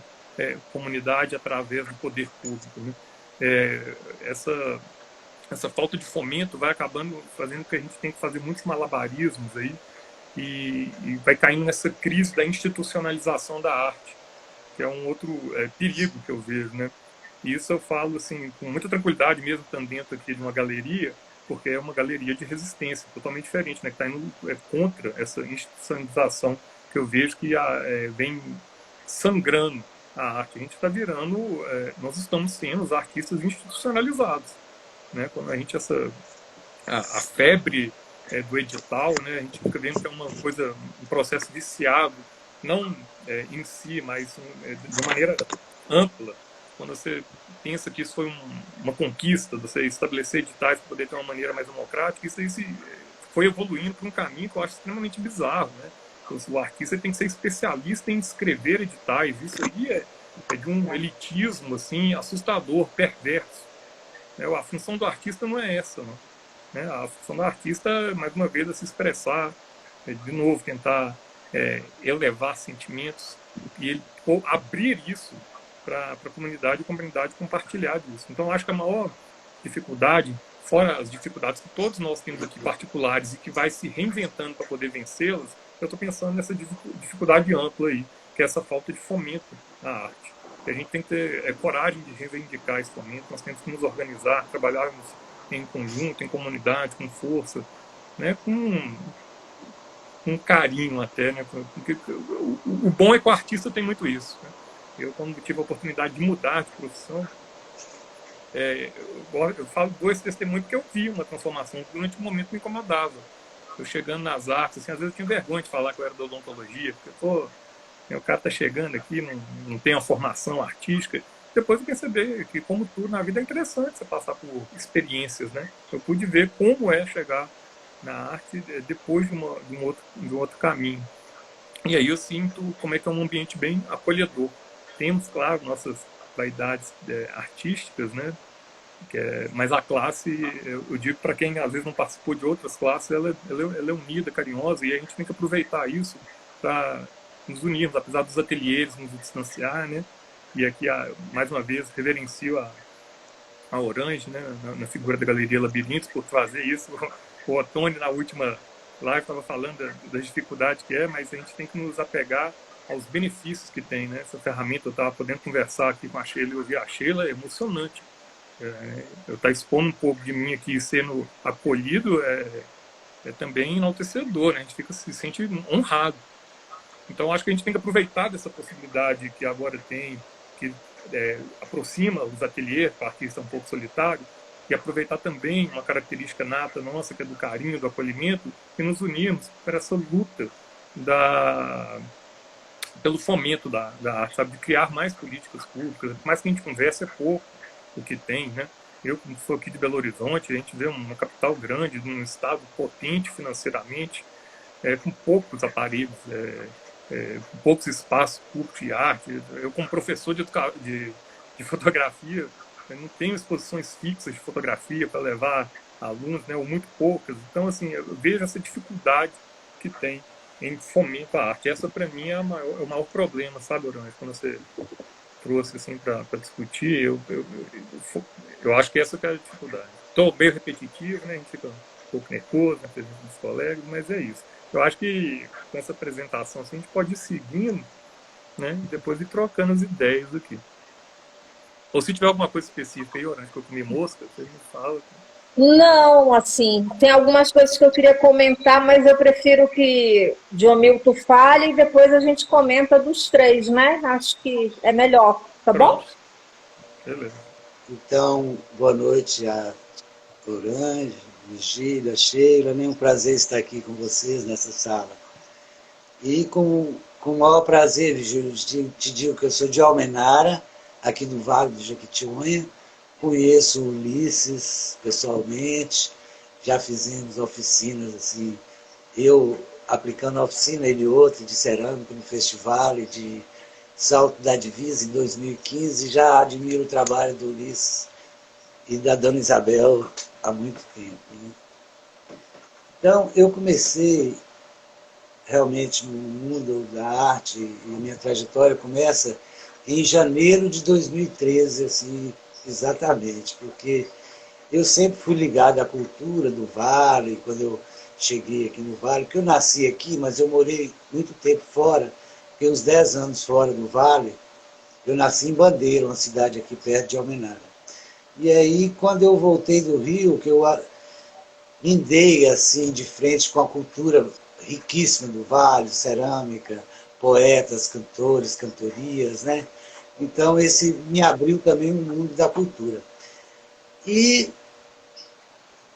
comunidade através do poder público, né? Essa falta de fomento vai acabando fazendo que a gente tem que fazer muitos malabarismos aí e vai caindo nessa crise da institucionalização da arte, que é um outro perigo que eu vejo, né? E isso eu falo assim com muita tranquilidade, mesmo estando dentro aqui de uma galeria, porque é uma galeria de resistência totalmente diferente, né? Que está indo contra essa institucionalização que eu vejo que vem sangrando a arte. A gente está virando, nós estamos sendo os artistas institucionalizados, né? Quando a gente a febre do edital, né? A gente fica vendo que é uma coisa, um processo viciado, não em si, mas de maneira ampla. Quando você pensa que isso foi uma conquista, você estabelecer editais para poder ter uma maneira mais democrática, isso aí foi evoluindo para um caminho que eu acho extremamente bizarro, né? O artista tem que ser especialista em escrever editais. Isso aí é de um elitismo assim, assustador, perverso. A função do artista não é essa. Não. A função do artista, mais uma vez, é se expressar, de novo, tentar elevar sentimentos ou abrir isso para a comunidade e a comunidade compartilhar disso. Então, acho que a maior dificuldade, fora as dificuldades que todos nós temos aqui particulares e que vai se reinventando para poder vencê-las, eu estou pensando nessa dificuldade ampla aí, que é essa falta de fomento à arte. E a gente tem que ter coragem de reivindicar esse fomento, nós temos que nos organizar, trabalharmos em conjunto, em comunidade, com força, né, com carinho até, né, porque o bom é que o artista tem muito isso, né? Eu, quando tive a oportunidade de mudar de profissão, eu dou esse testemunho porque eu vi uma transformação que durante um momento me incomodava. Eu chegando nas artes, assim, às vezes eu tinha vergonha de falar que eu era da odontologia, porque o cara está chegando aqui, não tem uma formação artística. Depois eu percebi que, como tudo na vida, é interessante você passar por experiências, né? Eu pude ver como é chegar na arte depois de um outro caminho. E aí eu sinto como é que é um ambiente bem acolhedor. Temos, claro, nossas vaidades artísticas, né? Mas a classe, eu digo para quem às vezes não participou de outras classes, ela é unida, carinhosa, e a gente tem que aproveitar isso para nos unirmos, apesar dos ateliês nos distanciar, né? E aqui, mais uma vez, reverencio a Orange, né? Na figura da Galeria Labirintos, por trazer isso. O Otônio, na última live, estava falando da dificuldade que é, mas a gente tem que nos apegar aos benefícios que tem, né? Essa ferramenta, eu estava podendo conversar aqui com a Sheila e ouvir a Sheila, é emocionante. Eu estar expondo um pouco de mim aqui, sendo acolhido, é também enaltecedor, né? A gente se sente honrado. Então, acho que a gente tem que aproveitar dessa possibilidade que agora tem, que aproxima os ateliês para artista um pouco solitário, e aproveitar também uma característica nata nossa, que é do carinho, do acolhimento, e nos unirmos para essa luta pelo fomento da arte, sabe? De criar mais políticas públicas. Mais que a gente conversa, é pouco o que tem, né? Eu sou aqui de Belo Horizonte, a gente vê uma capital grande, num estado potente financeiramente, com poucos aparelhos, com poucos espaços públicos de arte. Eu, como professor de fotografia, eu não tenho exposições fixas de fotografia para levar alunos, né, ou muito poucas. Então, assim, eu vejo essa dificuldade que tem em fomento à arte. Essa, para mim, é o maior problema, sabe, Orange? Quando você trouxe assim, para discutir, eu acho que essa que é a dificuldade. Estou meio repetitivo, né? A gente fica um pouco nervoso na presença dos colegas, mas é isso. Eu acho que com essa apresentação assim, a gente pode ir seguindo, né? E depois ir trocando as ideias aqui. Ou se tiver alguma coisa específica aí, Orange, que eu comi mosca, você me fala. Não, assim, tem algumas coisas que eu queria comentar, mas eu prefiro que Diommilton fale e depois a gente comenta dos três, né? Acho que é melhor, tá bom? Beleza. Então, boa noite a Orange, Virgília, Sheila, né? Um prazer estar aqui com vocês nessa sala. E com o maior prazer, Virgília, te digo que eu sou de Almenara, aqui no Vale do Jequitinhonha. Conheço o Ulisses pessoalmente, já fizemos oficinas assim, eu aplicando a oficina, ele outra, de cerâmica no festival de Salto da Divisa em 2015, já admiro o trabalho do Ulisses e da Dona Isabel há muito tempo. Né? Então, eu comecei realmente no mundo da arte, e minha trajetória começa em janeiro de 2013, assim, exatamente, porque eu sempre fui ligado à cultura do Vale, quando eu cheguei aqui no Vale, porque eu nasci aqui, mas eu morei muito tempo fora, fiquei uns 10 anos fora do Vale. Eu nasci em Bandeira, uma cidade aqui perto de Almenara. E aí, quando eu voltei do Rio, que eu lindei assim, de frente com a cultura riquíssima do Vale, cerâmica, poetas, cantores, cantorias, né? Então, esse me abriu também o mundo da cultura.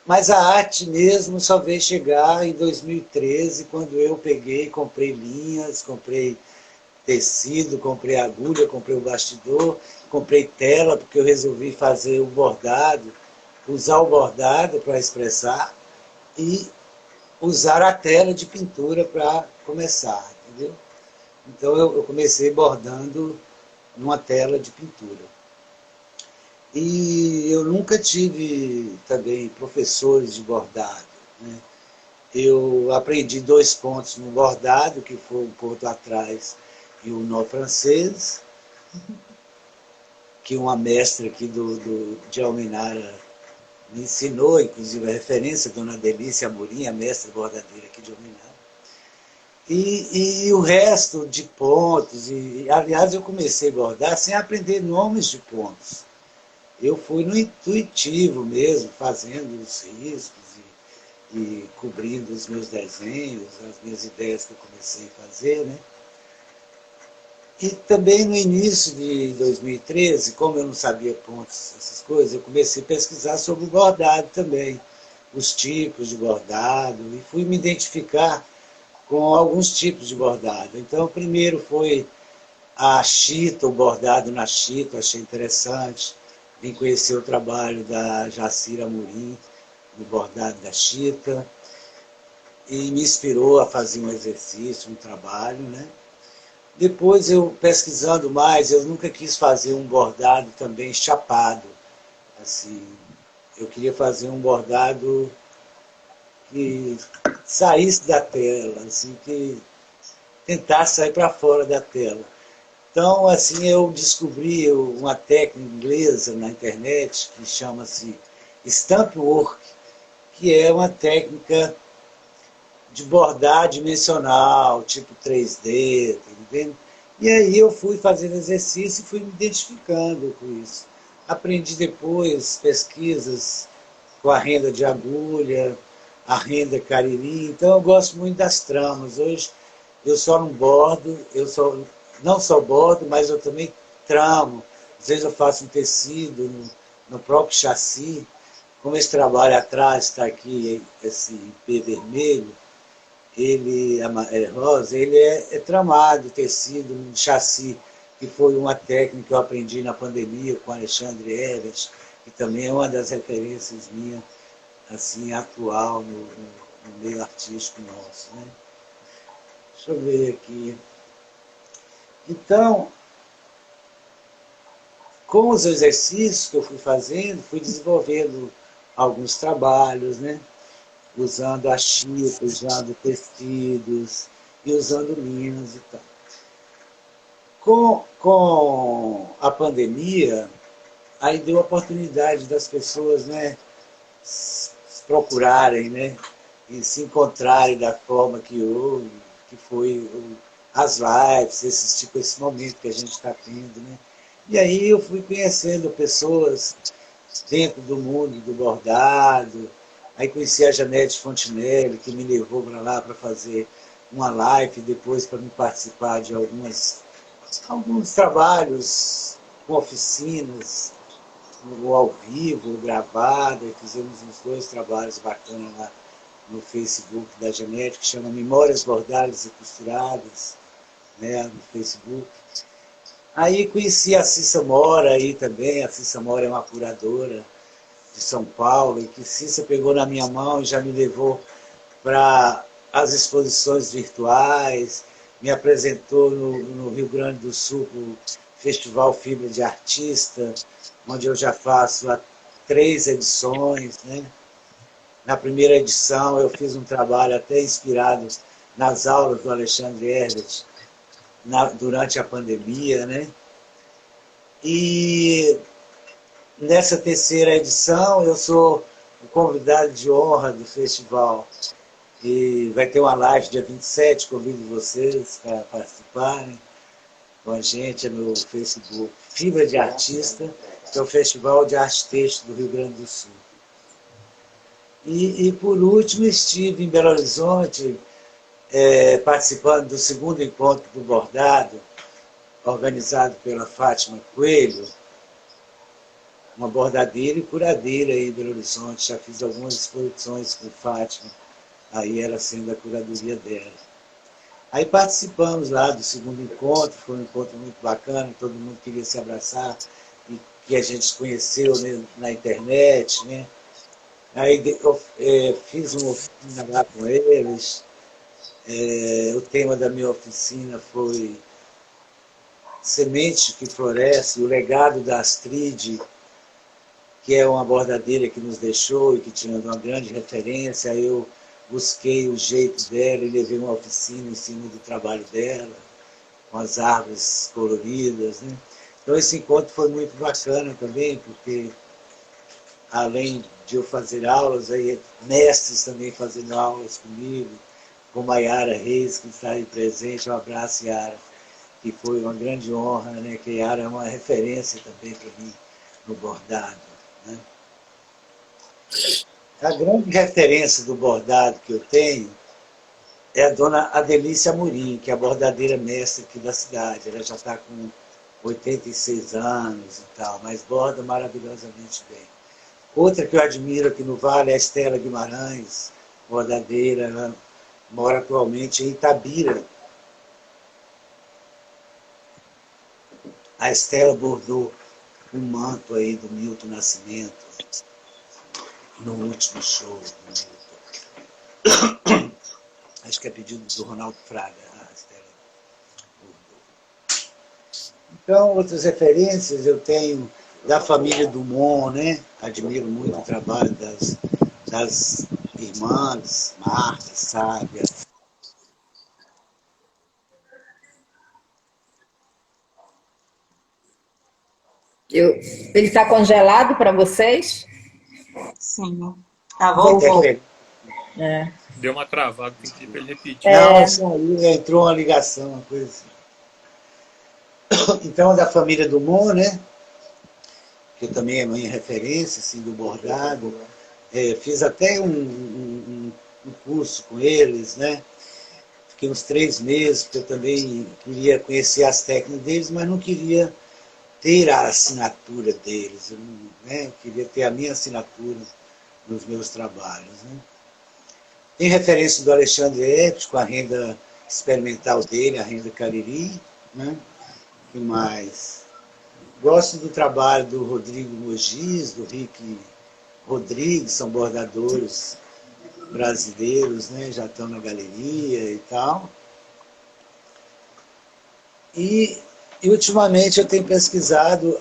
Mas a arte mesmo só veio chegar em 2013, quando eu peguei, comprei linhas, comprei tecido, comprei agulha, comprei o bastidor, comprei tela, porque eu resolvi fazer o bordado, usar o bordado para expressar, e usar a tela de pintura para começar, entendeu? Então eu comecei bordando numa tela de pintura. E eu nunca tive também professores de bordado, né? Eu aprendi 2 pontos no bordado, que foi um ponto atrás e um nó francês, que uma mestra aqui de Almenara me ensinou, inclusive a referência, Dona Delícia Amorim, a mestra bordadeira aqui de Almenara. E o resto de pontos, aliás, eu comecei a bordar sem aprender nomes de pontos. Eu fui no intuitivo mesmo, fazendo os riscos e cobrindo os meus desenhos, as minhas ideias que eu comecei a fazer, né? E também no início de 2013, como eu não sabia pontos, essas coisas, eu comecei a pesquisar sobre o bordado também, os tipos de bordado, e fui me identificar com alguns tipos de bordado. Então, primeiro foi a chita, o bordado na chita, achei interessante. Vim conhecer o trabalho da Jacira Amorim, no bordado da chita, e me inspirou a fazer um exercício, um trabalho, né? Depois, eu pesquisando mais, eu nunca quis fazer um bordado também chapado. Assim, eu queria fazer um bordado que saísse da tela, assim, que tentasse sair para fora da tela. Então, assim, eu descobri uma técnica inglesa na internet que chama-se Stamp Work, que é uma técnica de bordar dimensional, tipo 3D, tá entendendo? E aí eu fui fazendo exercício e fui me identificando com isso. Aprendi depois pesquisas com a renda de agulha, a renda cariri, então eu gosto muito das tramas. Hoje eu só não bordo, não só bordo, mas eu também tramo. Às vezes eu faço um tecido no próprio chassi, como esse trabalho atrás está aqui, esse IP vermelho, ele é rosa, ele é tramado, tecido, um chassi, que foi uma técnica que eu aprendi na pandemia com Alexandre Evers, que também é uma das referências minhas, assim, atual no meio artístico nosso, né? Deixa eu ver aqui. Então, com os exercícios que eu fui fazendo, fui desenvolvendo alguns trabalhos, né? Usando a chita, usando tecidos e usando linhas e tal. Com a pandemia, aí deu a oportunidade das pessoas, né, se procurarem, né, e se encontrarem da forma que houve, que foi as lives, esse momento que a gente está tendo, né? E aí eu fui conhecendo pessoas dentro do mundo do bordado. Aí conheci a Janete Fontinelli, que me levou para lá para fazer uma live, depois para me participar de alguns trabalhos com oficinas, ou ao vivo, ou gravado, e fizemos uns 2 trabalhos bacanas lá no Facebook da Janete, que chama Memórias Bordadas e Costuradas, né, no Facebook. Aí conheci a Cissa Mora aí também, a Cissa Mora é uma curadora de São Paulo, e que Cissa pegou na minha mão e já me levou para as exposições virtuais, me apresentou no Rio Grande do Sul o Festival Fibra de Artista, onde eu já faço há 3 edições, né? Na primeira edição eu fiz um trabalho até inspirado nas aulas do Alexandre Herbert durante a pandemia, né? E nessa 3ª edição, eu sou o convidado de honra do festival. E vai ter uma live dia 27, convido vocês para participarem com a gente no Facebook. Fibra de Artista, que é o Festival de Arte Têxtil do Rio Grande do Sul. E por último, estive em Belo Horizonte, participando do 2º encontro do bordado, organizado pela Fátima Coelho, uma bordadeira e curadeira aí em Belo Horizonte. Já fiz algumas exposições com Fátima, aí ela sendo a curadoria dela. Aí participamos lá do 2º encontro, foi um encontro muito bacana, todo mundo queria se abraçar, e que a gente se conheceu, né, na internet, né? Aí fiz uma oficina lá com eles. O tema da minha oficina foi Semente que Floresce, o legado da Astrid, que é uma bordadeira que nos deixou e que tinha uma grande referência. Aí eu busquei o jeito dela e levei uma oficina em cima do trabalho dela, com as árvores coloridas, né? Então esse encontro foi muito bacana também, porque além de eu fazer aulas, aí mestres também fazendo aulas comigo, como a Yara Reis, que está aí presente. Um abraço, Yara, que foi uma grande honra, né? Que a Yara é uma referência também para mim no bordado, né? A grande referência do bordado que eu tenho é a dona Adelícia Amorim, que é a bordadeira mestre aqui da cidade. Ela já está com 86 anos e tal, mas borda maravilhosamente bem. Outra que eu admiro aqui no Vale é a Estela Guimarães, bordadeira. Ela mora atualmente em Itabira. A Estela bordou o manto aí do Milton Nascimento no último show do Milton. Acho que é pedido do Ronaldo Fraga, a Estela bordou. Então, outras referências eu tenho da família Dumont, né? Admiro muito o trabalho das irmãs, Marta, Sábia. Ele está congelado para vocês? Sim. Ah, voltou. É. Deu uma travada, tem que pedir para ele repetir. Não, isso aí entrou uma ligação, uma coisa assim. Então, da família Dumont, né? Que também é minha referência, assim, do bordado. Fiz até um curso com eles, né? Fiquei uns 3 meses, porque eu também queria conhecer as técnicas deles, mas não queria ter a assinatura deles, eu não, né? Queria ter a minha assinatura nos meus trabalhos, né? Tem referência do Alexandre Hertz, com a renda experimental dele, a renda Cariri, né? O que mais? Gosto do trabalho do Rodrigo Mogis, do Rick Rodrigues, são bordadores brasileiros, né? Já estão na galeria e tal. E ultimamente eu tenho pesquisado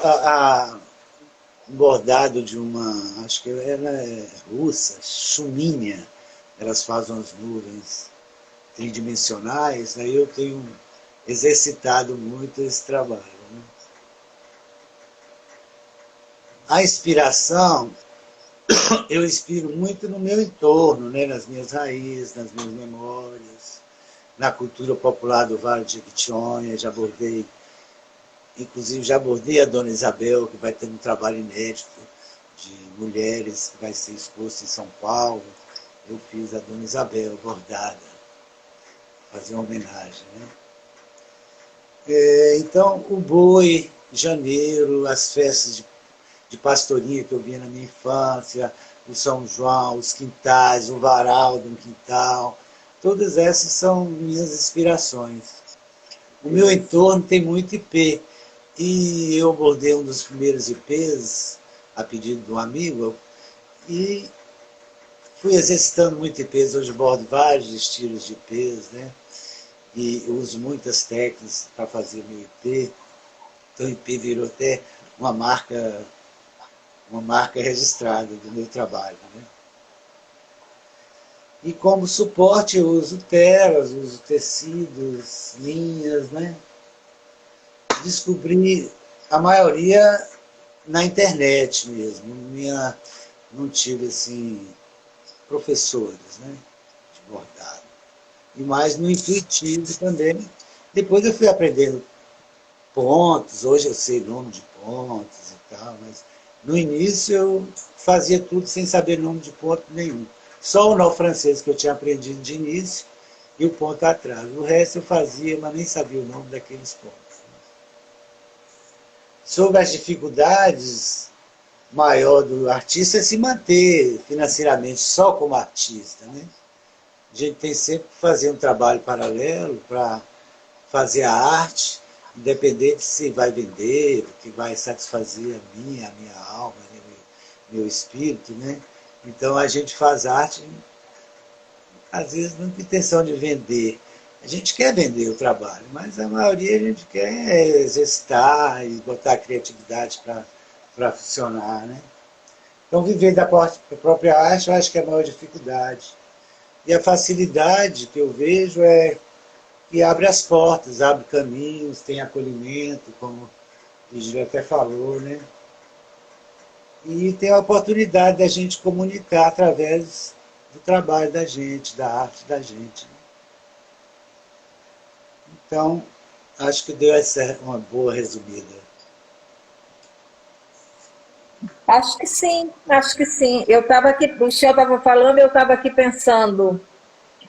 um bordado de uma, acho que ela é russa, Chuminha. Elas fazem as nuvens tridimensionais, aí eu tenho exercitado muito esse trabalho, né? A inspiração, eu inspiro muito no meu entorno, né? Nas minhas raízes, nas minhas memórias, na cultura popular do Vale de Jequitinhonha. Inclusive já abordei a Dona Isabel, que vai ter um trabalho inédito de mulheres, que vai ser exposto em São Paulo. Eu fiz a Dona Isabel bordada, fazer uma homenagem, né? Então, o boi, janeiro, as festas de pastorinha que eu via na minha infância, o São João, os quintais, o varal de um quintal, todas essas são minhas inspirações. O meu entorno tem muito ipê, e eu bordei um dos primeiros ipês, a pedido de um amigo, e fui exercitando muito ipês. Hoje bordo vários estilos de ipês, né? E eu uso muitas técnicas para fazer meu ipê. Então o ipê virou até uma marca registrada do meu trabalho, né? E como suporte eu uso telas, uso tecidos, linhas, né? Descobri a maioria na internet mesmo. Não tive assim professores, né, de bordado. E mais no intuitivo também. Depois eu fui aprendendo pontos, hoje eu sei nome de pontos e tal, mas no início eu fazia tudo sem saber nome de ponto nenhum. Só o nó francês que eu tinha aprendido de início e o ponto atrás. O resto eu fazia, mas nem sabia o nome daqueles pontos. Sobre as dificuldades maior do artista é se manter financeiramente só como artista, né? A gente tem sempre que fazer um trabalho paralelo para fazer a arte, independente se vai vender, que vai satisfazer a minha alma, né? Meu espírito, né? Então a gente faz arte, às vezes não tem intenção de vender. A gente quer vender o trabalho, mas a maioria a gente quer exercitar e botar a criatividade para funcionar, né? Então viver da própria arte eu acho que é a maior dificuldade. E a facilidade que eu vejo é que abre as portas, abre caminhos, tem acolhimento, como o Gil até falou, né? E tem a oportunidade da gente comunicar através do trabalho da gente, da arte da gente. Então, acho que deu essa uma boa resumida. Acho que sim, acho que sim. Eu estava aqui, o Michel estava falando, eu estava aqui pensando.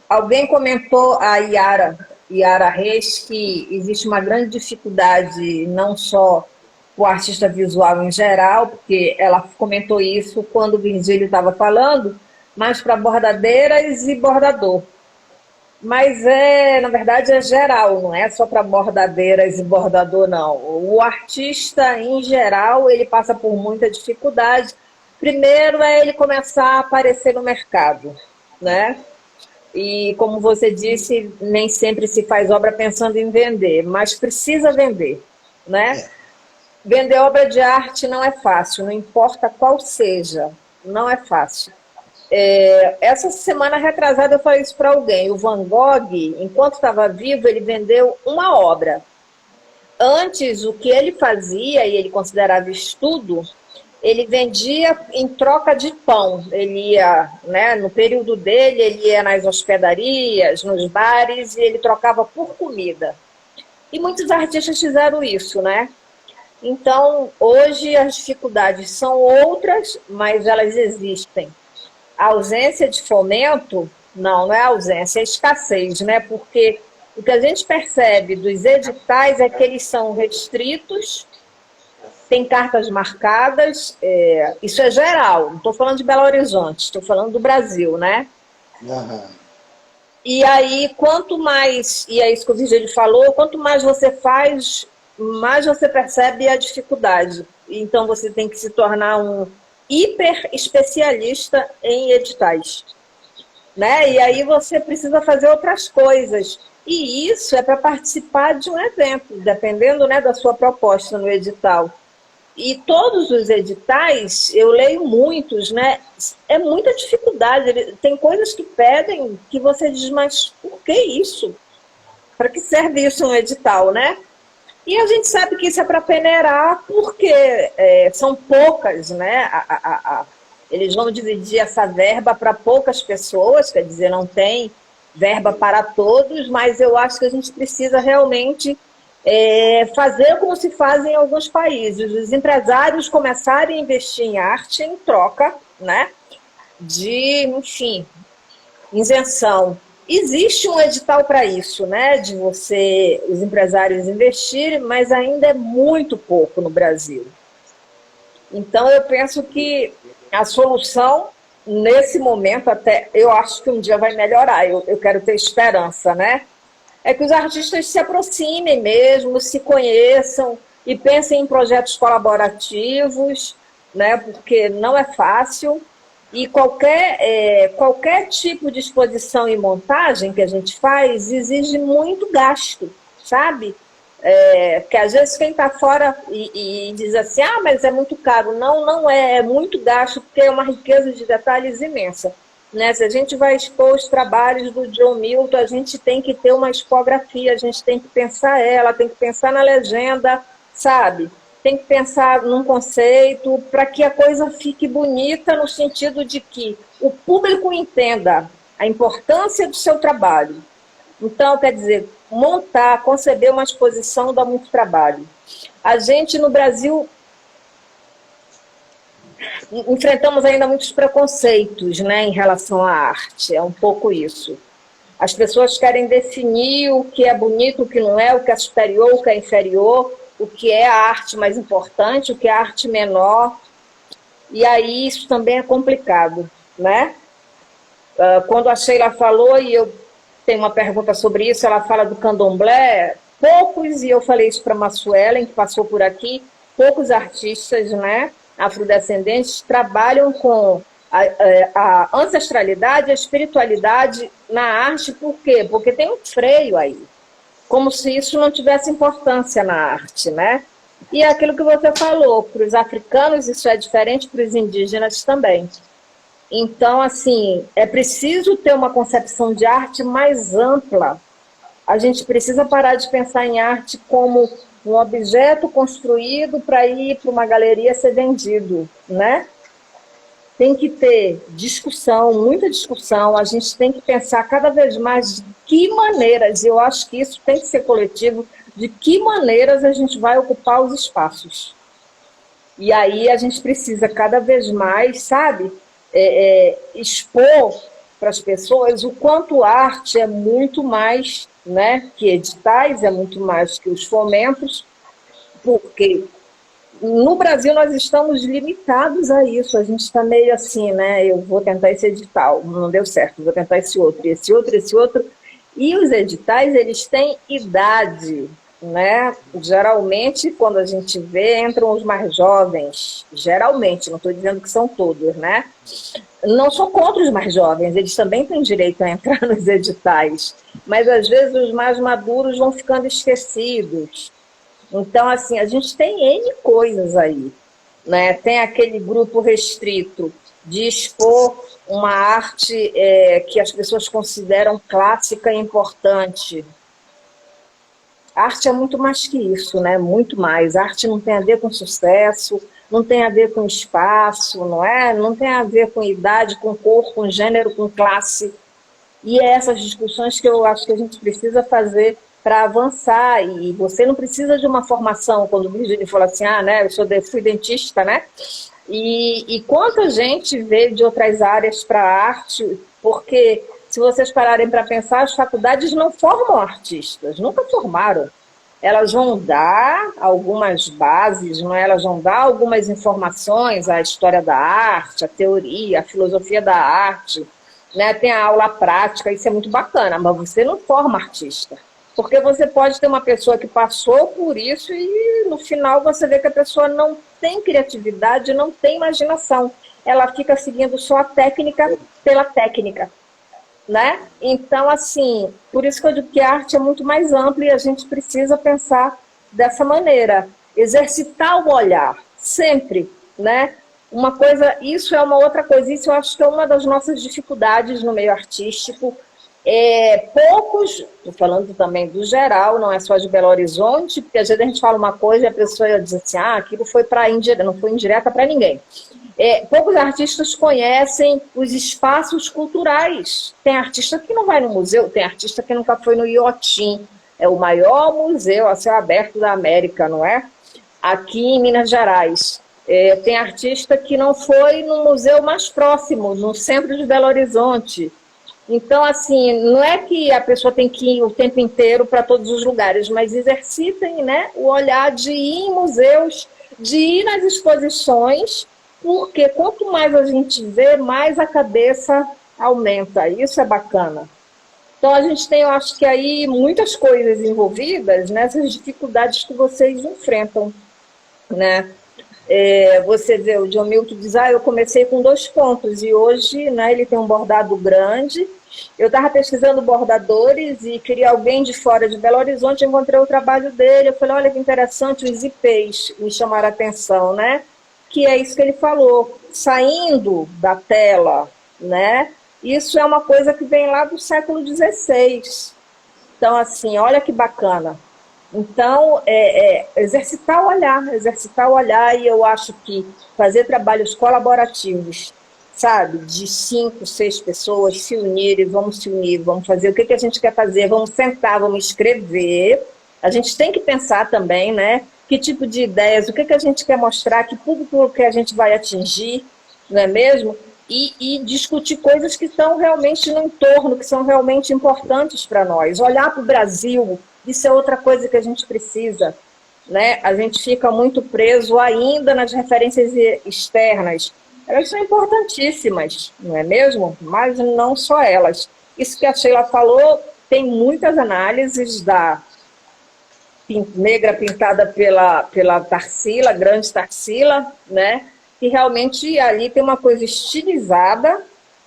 Alguém comentou, a Yara Reis, que existe uma grande dificuldade, não só o artista visual em geral, porque ela comentou isso quando o Virgílio estava falando, mas para bordadeiras e bordador. Mas na verdade, é geral, não é só para bordadeiras e bordador, não. O artista, em geral, ele passa por muita dificuldade. Primeiro é ele começar a aparecer no mercado, né? E, como você disse, nem sempre se faz obra pensando em vender, mas precisa vender, né? Vender obra de arte não é fácil, não importa qual seja, não é fácil. Essa semana retrasada eu falei isso para alguém. O Van Gogh, enquanto estava vivo, ele vendeu uma obra. Antes, o que ele fazia, e ele considerava estudo, ele vendia em troca de pão. Ele ia, né, no período dele, ele ia nas hospedarias, nos bares, e ele trocava por comida. E muitos artistas fizeram isso, né? Então, hoje as dificuldades são outras, mas elas existem. A ausência de fomento, não é ausência, é escassez, né? Porque o que a gente percebe dos editais é que eles são restritos, tem cartas marcadas, isso é geral, não estou falando de Belo Horizonte, estou falando do Brasil, né? Uhum. E aí, quanto mais, e é isso que o Virgílio falou, quanto mais você faz, mais você percebe a dificuldade. Então, você tem que se tornar um hiper especialista em editais, né? E aí você precisa fazer outras coisas. E isso é para participar de um evento, dependendo, né, da sua proposta no edital. E todos os editais, eu leio muitos, né? É muita dificuldade. Tem coisas que pedem que você diz, mas por que isso? Para que serve isso no edital, né? E a gente sabe que isso é para peneirar, porque são poucas, né? Eles vão dividir essa verba para poucas pessoas, quer dizer, não tem verba para todos, mas eu acho que a gente precisa realmente fazer como se faz em alguns países. Os empresários começarem a investir em arte em troca, né, de, enfim, isenção. Existe um edital para isso, né, de os empresários investirem, mas ainda é muito pouco no Brasil. Então, eu penso que a solução, nesse momento, até eu acho que um dia vai melhorar, eu quero ter esperança, né? É que os artistas se aproximem mesmo, se conheçam e pensem em projetos colaborativos, né? Porque não é fácil. E qualquer tipo de exposição e montagem que a gente faz exige muito gasto, sabe? Porque às vezes quem está fora e diz assim, mas é muito caro. Não, não é muito gasto, porque é uma riqueza de detalhes imensa. Né? Se a gente vai expor os trabalhos do John Milton, a gente tem que ter uma expografia, a gente tem que pensar ela, tem que pensar na legenda, sabe? Tem que pensar num conceito para que a coisa fique bonita no sentido de que o público entenda a importância do seu trabalho. Então, quer dizer, montar, conceber uma exposição dá muito trabalho. A gente, no Brasil, enfrentamos ainda muitos preconceitos, né, em relação à arte, é um pouco isso. As pessoas querem definir o que é bonito, o que não é, o que é superior, o que é inferior, o que é a arte mais importante, o que é a arte menor, e aí isso também é complicado, né? Quando a Sheila falou, e eu tenho uma pergunta sobre isso, ela fala do candomblé, poucos, e eu falei isso para a Massuelen, que passou por aqui, poucos artistas, né, afrodescendentes trabalham com a ancestralidade, a espiritualidade na arte, por quê? Porque tem um freio aí, como se isso não tivesse importância na arte, né? E é aquilo que você falou, para os africanos isso é diferente, para os indígenas também. Então, assim, é preciso ter uma concepção de arte mais ampla. A gente precisa parar de pensar em arte como um objeto construído para ir para uma galeria ser vendido, né? Tem que ter discussão, muita discussão, a gente tem que pensar cada vez mais de que maneiras, e eu acho que isso tem que ser coletivo, de que maneiras a gente vai ocupar os espaços. E aí a gente precisa cada vez mais, sabe, expor para as pessoas o quanto arte é muito mais, né, que editais, é muito mais que os fomentos, porque no Brasil nós estamos limitados a isso, a gente está meio assim, né, eu vou tentar esse edital, não deu certo, vou tentar esse outro, e os editais, eles têm idade, né, geralmente quando a gente vê, entram os mais jovens, geralmente, não estou dizendo que são todos, né, não sou contra os mais jovens, eles também têm direito a entrar nos editais, mas às vezes os mais maduros vão ficando esquecidos. Então, assim, a gente tem N coisas aí, né? Tem aquele grupo restrito de expor uma arte que as pessoas consideram clássica e importante. A arte é muito mais que isso, né? Muito mais. A arte não tem a ver com sucesso, não tem a ver com espaço, não é? Não tem a ver com idade, com cor, com gênero, com classe. E é essas discussões que eu acho que a gente precisa fazer para avançar, e você não precisa de uma formação, quando o Virgílio falou assim, né, fui dentista, né, e quanta gente veio de outras áreas para a arte, porque se vocês pararem para pensar, as faculdades não formam artistas, nunca formaram, elas vão dar algumas bases, não é? Elas vão dar algumas informações, a história da arte, a teoria, a filosofia da arte, né? Tem a aula prática, isso é muito bacana, mas você não forma artista. Porque você pode ter uma pessoa que passou por isso e no final você vê que a pessoa não tem criatividade, não tem imaginação. Ela fica seguindo só a técnica pela técnica, né? Então, assim, por isso que eu digo que a arte é muito mais ampla e a gente precisa pensar dessa maneira. Exercitar o olhar, sempre, né? Uma coisa, isso é uma outra coisa, isso eu acho que é uma das nossas dificuldades no meio artístico. Poucos, estou falando também do geral, não é só de Belo Horizonte, porque às vezes a gente fala uma coisa e a pessoa diz assim, aquilo foi para indireta, não foi indireta para ninguém. Poucos artistas conhecem os espaços culturais. Tem artista que não vai no museu, tem artista que nunca foi no Iotim, é o maior museu a céu aberto da América, não é? Aqui em Minas Gerais. Tem artista que não foi no museu mais próximo, no centro de Belo Horizonte. Então, assim, não é que a pessoa tem que ir o tempo inteiro para todos os lugares, mas exercitem, né, o olhar de ir em museus, de ir nas exposições, porque quanto mais a gente vê, mais a cabeça aumenta. Isso é bacana. Então, a gente tem, eu acho que aí, muitas coisas envolvidas nessas dificuldades que vocês enfrentam, né? Você vê, o John Milton diz, eu comecei com 2 pontos e hoje, né, ele tem um bordado grande. Eu estava pesquisando bordadores e queria alguém de fora de Belo Horizonte, encontrei o trabalho dele, eu falei, olha que interessante, os IPs me chamaram a atenção, né? Que é isso que ele falou, saindo da tela, né? Isso é uma coisa que vem lá do século XVI. Então, assim, olha que bacana. Então, exercitar o olhar, e eu acho que fazer trabalhos colaborativos, sabe, de 5, 6 pessoas se unirem, vamos fazer o que a gente quer fazer, vamos sentar, vamos escrever. A gente tem que pensar também, né, que tipo de ideias, o que a gente quer mostrar, que público que a gente vai atingir, não é mesmo? E discutir coisas que estão realmente no entorno, que são realmente importantes para nós. Olhar para o Brasil, isso é outra coisa que a gente precisa, né? A gente fica muito preso ainda nas referências externas. Elas são importantíssimas, não é mesmo? Mas não só elas. Isso que a Sheila falou, tem muitas análises da negra pintada pela Tarsila, grande Tarsila, né? que realmente ali tem uma coisa estilizada,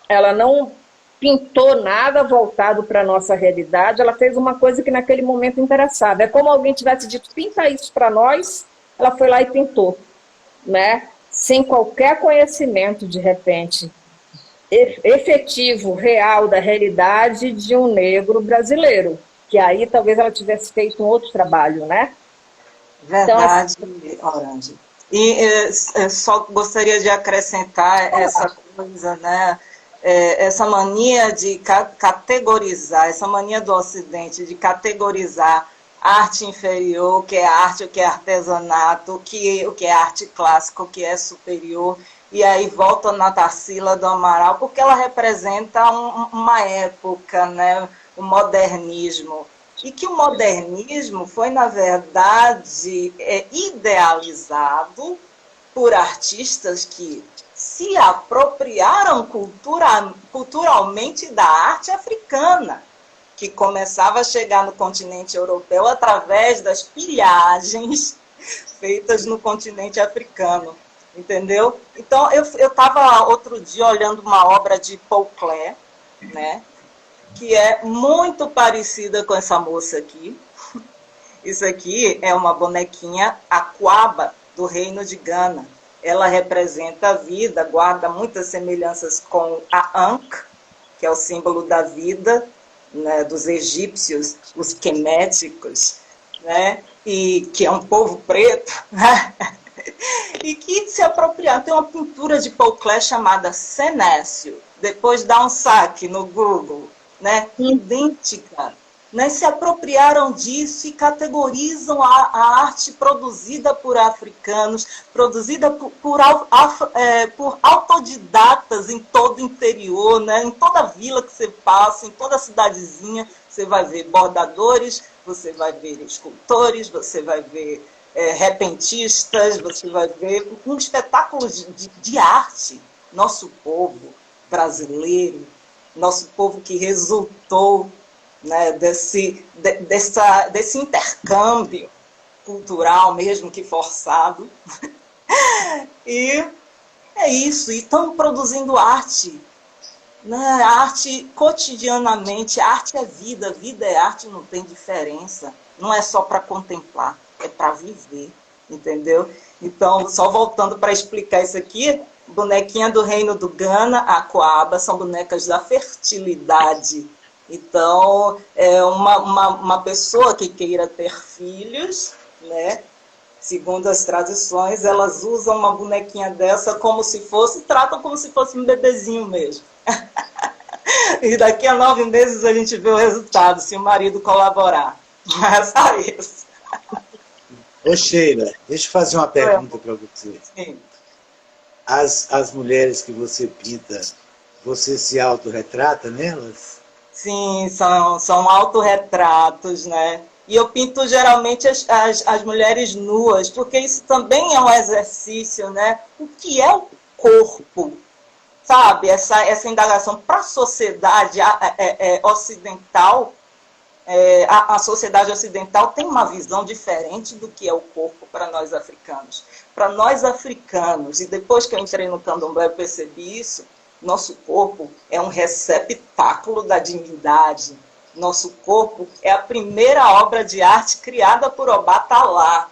ela não pintou nada voltado para a nossa realidade, ela fez uma coisa que naquele momento interessava. É como alguém tivesse dito, pinta isso para nós, ela foi lá e pintou, né? Sem qualquer conhecimento, de repente, efetivo, real da realidade de um negro brasileiro, que aí talvez ela tivesse feito um outro trabalho, né? Verdade, então, Orange. E só gostaria de acrescentar essa coisa, né? Essa mania de categorizar, essa mania do Ocidente de categorizar arte inferior, o que é arte, o que é artesanato, o que é arte clássica, o que é superior, e aí volta na Tarsila do Amaral, porque ela representa uma época, né? O modernismo. E que o modernismo foi, na verdade, idealizado por artistas que se apropriaram culturalmente da arte africana, que começava a chegar no continente europeu através das pilhagens feitas no continente africano, entendeu? Então, eu estava outro dia olhando uma obra de Paul Klee, né, que é muito parecida com essa moça aqui. Isso aqui é uma bonequinha Aquaba, do reino de Gana. Ela representa a vida, guarda muitas semelhanças com a Ankh, que é o símbolo da vida, né, dos egípcios, os queméticos, né, e que é um povo preto, né, e que se apropriaram. Tem uma pintura de Paul Klee chamada Senécio, depois dá um saque no Google, né, idêntica, né, se apropriaram disso e categorizam a arte produzida por africanos, produzida por autodidatas em todo o interior, né, em toda vila que você passa, em toda cidadezinha, você vai ver bordadores, você vai ver escultores, você vai ver repentistas, você vai ver um espetáculo de arte. Nosso povo brasileiro, nosso povo que resultou, né, desse intercâmbio cultural, mesmo que forçado. E é isso, e estão produzindo arte, né, arte cotidianamente. Arte é vida, vida é arte, não tem diferença. Não é só para contemplar, é para viver, entendeu? Então, só voltando para explicar isso aqui, bonequinha do reino do Gana, a Coaba, são bonecas da fertilidade. Então, uma pessoa que queira ter filhos, né, segundo as tradições, elas usam uma bonequinha dessa como se fosse, tratam como se fosse um bebezinho mesmo. E daqui a 9 meses a gente vê o resultado, se o marido colaborar. É só isso. Ô Sheila, deixa eu fazer uma pergunta para você. Sim. As mulheres que você pinta, você se autorretrata nelas? Sim, são autorretratos, né? E eu pinto geralmente as mulheres nuas, porque isso também é um exercício, né? O que é o corpo? Sabe? Essa indagação para a sociedade ocidental, a sociedade ocidental tem uma visão diferente do que é o corpo para nós africanos. Para nós africanos, e depois que eu entrei no candomblé eu percebi isso, nosso corpo é um receptáculo da divindade. Nosso corpo é a primeira obra de arte criada por Obatalá,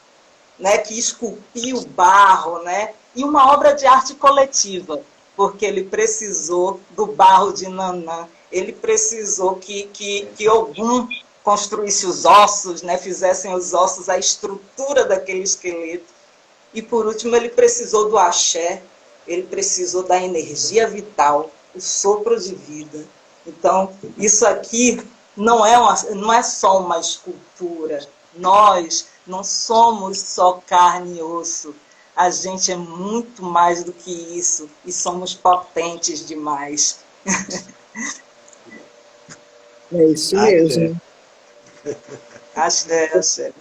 né, que esculpiu o barro, né, e uma obra de arte coletiva, porque ele precisou do barro de Nanã, ele precisou que Ogum construísse os ossos, né, fizessem os ossos a estrutura daquele esqueleto. E, por último, ele precisou do axé, ele precisou da energia vital, o sopro de vida. Então, isso aqui não é só uma escultura. Nós não somos só carne e osso. A gente é muito mais do que isso e somos potentes demais. É isso mesmo. Axé.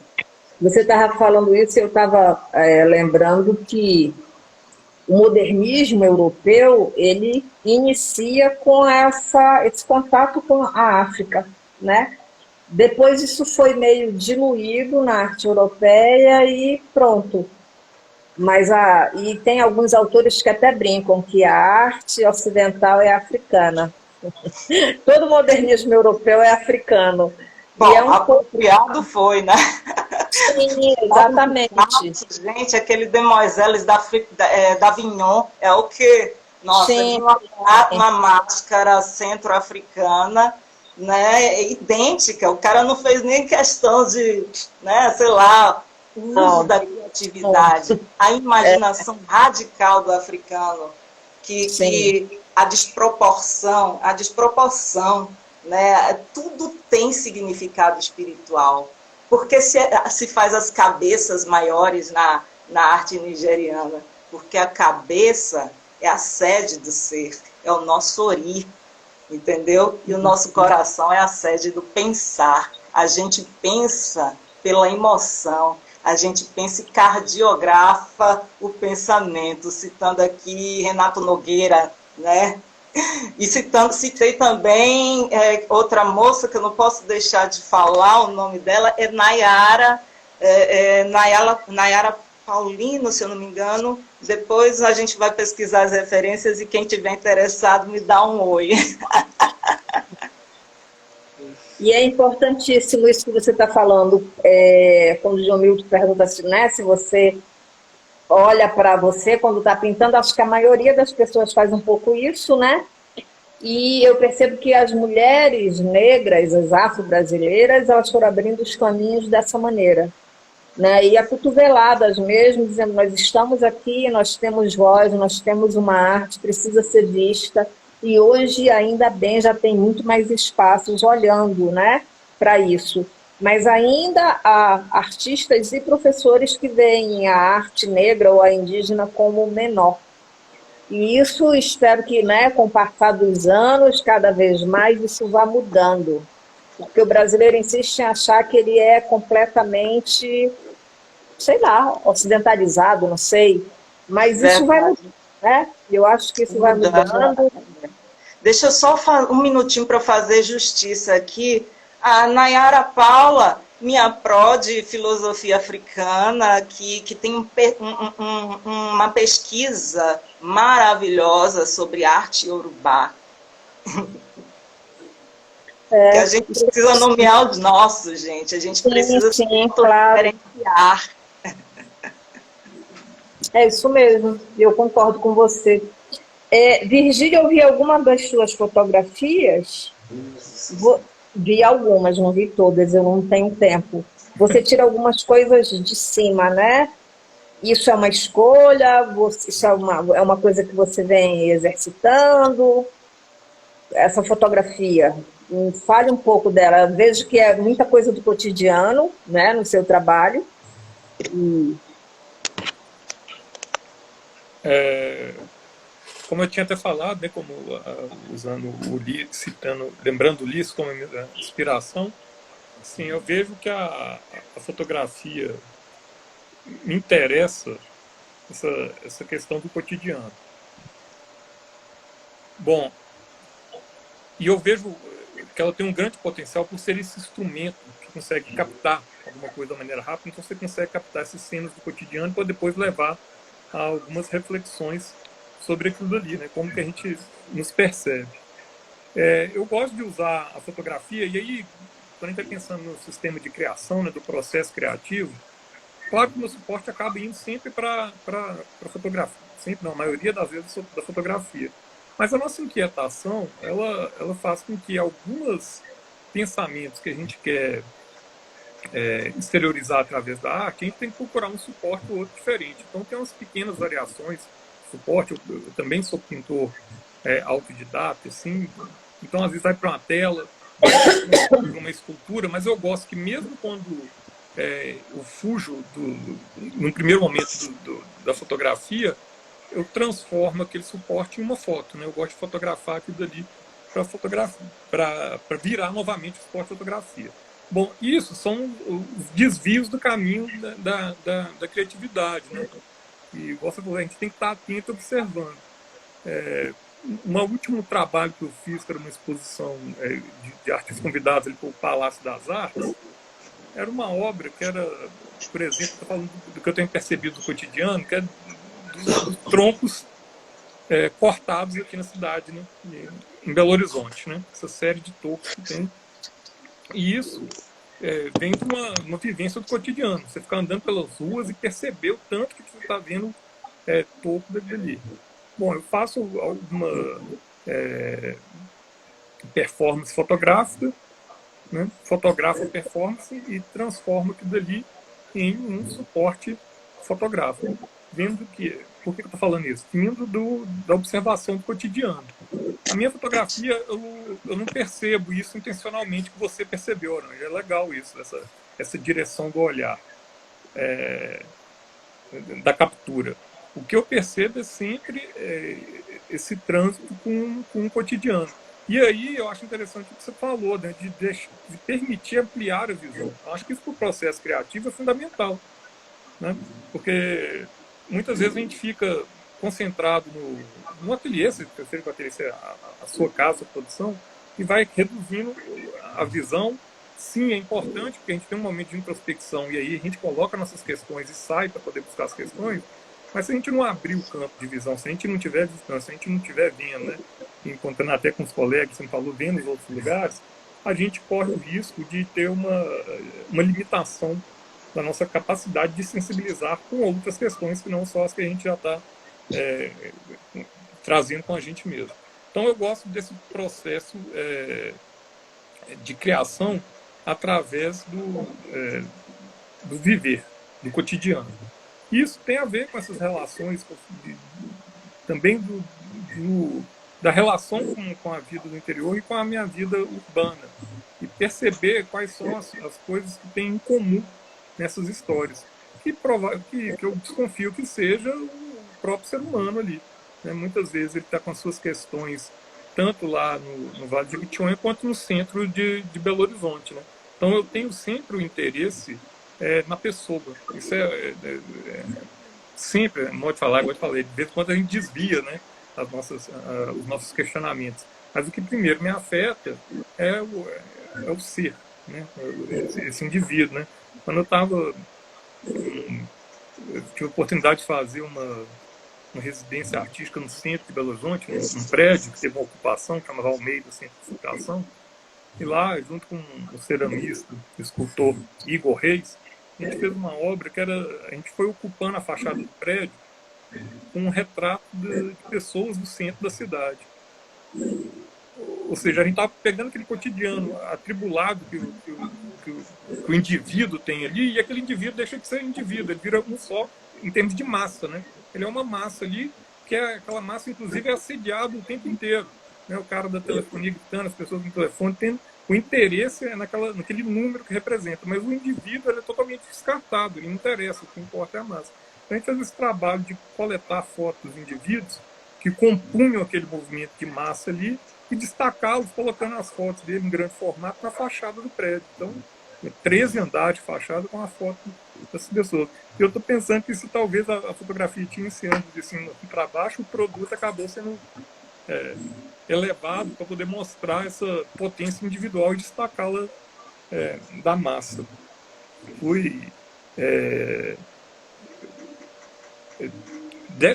Você estava falando isso e eu estava lembrando que o modernismo europeu, ele inicia com esse contato com a África, né? Depois isso foi meio diluído na arte europeia e pronto. E tem alguns autores que até brincam que a arte ocidental é africana. Todo modernismo europeu é africano. E é Bom, um pouco. apropriado foi, né? Sim, exatamente. Gente, aquele Demoiselles d'Avignon é o que, nossa, ele Sim, tinha uma máscara centro-africana, né, idêntica. O cara não fez nem questão de, né, sei lá, o uso não, da não, criatividade, a imaginação radical do africano, sim, que a desproporção, né, tudo tem significado espiritual. Porque se faz as cabeças maiores na arte nigeriana? Porque a cabeça é a sede do ser, é o nosso ori, entendeu? E o nosso coração é a sede do pensar. A gente pensa pela emoção, a gente pensa e cardiografa o pensamento, citando aqui Renato Nogueira, né? E citei também outra moça que eu não posso deixar de falar, o nome dela é Nayara Paulino, se eu não me engano. Depois a gente vai pesquisar as referências e quem tiver interessado me dá um oi. E é importantíssimo isso que você está falando, quando o João Milton pergunta assim, né, se você olha para você quando está pintando, acho que a maioria das pessoas faz um pouco isso, né? E eu percebo que as mulheres negras, as afro-brasileiras, elas foram abrindo os caminhos dessa maneira, né? E acotoveladas mesmo, dizendo, nós estamos aqui, nós temos voz, nós temos uma arte, precisa ser vista, e hoje, ainda bem, já tem muito mais espaços olhando, né, para isso. Mas ainda há artistas e professores que veem a arte negra ou a indígena como menor. E isso, espero que, né, com o passar dos anos, cada vez mais isso vá mudando. Porque o brasileiro insiste em achar que ele é completamente, sei lá, ocidentalizado, não sei. Mas isso vai Verdade. mudando, né? Eu acho que isso vai Mudando. mudando. Deixa eu só um minutinho para fazer justiça aqui. A Nayara Paula, minha pró de filosofia africana, que tem uma pesquisa maravilhosa sobre arte iorubá. Que a gente precisa nomear os nossos, gente. A gente Sim, precisa se sim, claro. diferenciar. É isso mesmo. Eu concordo com você. Virgília, eu vi alguma das suas fotografias. Vi algumas, não vi todas, eu não tenho tempo. Você tira algumas coisas de cima, né? Isso é uma escolha? Isso é uma coisa que você vem exercitando? Essa fotografia, fale um pouco dela. Eu vejo que é muita coisa do cotidiano, né, no seu trabalho. Como eu tinha até falado, né, como usando lembrando o Ulisses como inspiração, assim, eu vejo que a fotografia me interessa essa questão do cotidiano. Bom, e eu vejo que ela tem um grande potencial por ser esse instrumento que consegue captar alguma coisa da maneira rápida, então você consegue captar essas cenas do cotidiano para depois levar a algumas reflexões sobre aquilo dali, né? Como que a gente nos percebe. Eu gosto de usar a fotografia, e aí, quando a gente está pensando no sistema de criação, né, do processo criativo, claro que o meu suporte acaba indo sempre para a fotografia, sempre não, a maioria das vezes da fotografia. Mas a nossa inquietação, ela faz com que alguns pensamentos que a gente quer exteriorizar através da arte, a gente tem que procurar um suporte ou outro diferente. Então tem umas pequenas variações de suporte. Eu também sou pintor autodidata, assim, então às vezes vai para uma tela, vai para uma escultura, mas eu gosto que mesmo quando eu fujo no primeiro momento da fotografia, eu transformo aquele suporte em uma foto, né? Eu gosto de fotografar aquilo dali para virar novamente o suporte de fotografia. Bom, isso são os desvios do caminho da criatividade, né? E a gente tem que estar atento observando. Um último trabalho que eu fiz, que era uma exposição de artistas convidados para o Palácio das Artes, era uma obra que era por exemplo, estou falando do que eu tenho percebido no cotidiano, que é dos troncos cortados aqui na cidade, né? Em Belo Horizonte, né? Essa série de tocos que tem. E isso vem de uma vivência do cotidiano. Você ficar andando pelas ruas e perceber o tanto que você está vendo toco dali. Bom, eu faço alguma performance fotográfica, né? Fotografo a performance e transformo aquilo dali em um suporte fotográfico. Vendo que, por que eu estou falando isso? Vindo da observação do cotidiano. A minha fotografia, eu não percebo isso intencionalmente que você percebeu, né? É legal isso, essa direção do olhar, da captura. O que eu percebo é sempre esse trânsito com o cotidiano. E aí eu acho interessante o que você falou, né, de permitir ampliar a visão. Eu acho que isso para o processo criativo é fundamental, né? Porque muitas vezes a gente fica concentrado no ateliê, se o ateliê é a sua casa, a produção, e vai reduzindo a visão. Sim, é importante, porque a gente tem um momento de introspecção e aí a gente coloca nossas questões e sai para poder buscar as questões, mas se a gente não abrir o campo de visão, se a gente não tiver distância, se a gente não estiver vendo, né, encontrando até com os colegas, você falou, vendo os outros lugares, a gente corre o risco de ter uma limitação da nossa capacidade de sensibilizar com outras questões que não só as que a gente já está trazendo com a gente mesmo. Então eu gosto desse processo de criação através do viver, do cotidiano. Isso tem a ver com essas relações também da relação com a vida do interior e com a minha vida urbana. E perceber quais são as coisas que têm em comum nessas histórias. Que eu desconfio que seja o próprio ser humano ali, né? Muitas vezes ele está com as suas questões, tanto lá no Vale de Jequitinhonha, quanto no centro de Belo Horizonte, né? Então eu tenho sempre o interesse na pessoa. Isso sempre, modo de falar, igual eu falei, de vez em quando a gente desvia, né, os nossos questionamentos. Mas o que primeiro me afeta é o ser, né, esse indivíduo, né. Quando eu tive a oportunidade de fazer uma residência artística no centro de Belo Horizonte, num prédio que teve uma ocupação, que chamava Almeida Centro de Educação, e lá, junto com o ceramista, o escultor Igor Reis, a gente fez uma obra que a gente foi ocupando a fachada do prédio com um retrato de pessoas do centro da cidade. Ou seja, a gente estava pegando aquele cotidiano atribulado que o indivíduo tem ali, e aquele indivíduo deixa de ser indivíduo, ele vira um só em termos de massa, né? Ele é uma massa ali, que aquela massa, inclusive, é assediada o tempo inteiro, né? O cara da telefonia gritando, as pessoas no telefone, tendo o interesse naquele número que representa, mas o indivíduo ele é totalmente descartado, ele não interessa, o que importa é a massa. Então a gente fez esse trabalho de coletar fotos dos indivíduos que compunham aquele movimento de massa ali e destacá-los, colocando as fotos dele em grande formato na fachada do prédio. Então, 13 andares de fachada com a foto dessas pessoas. E eu estou pensando que se talvez a fotografia tinha iniciando de cima para baixo, o produto acabou sendo elevado para poder mostrar essa potência individual e destacá-la da massa.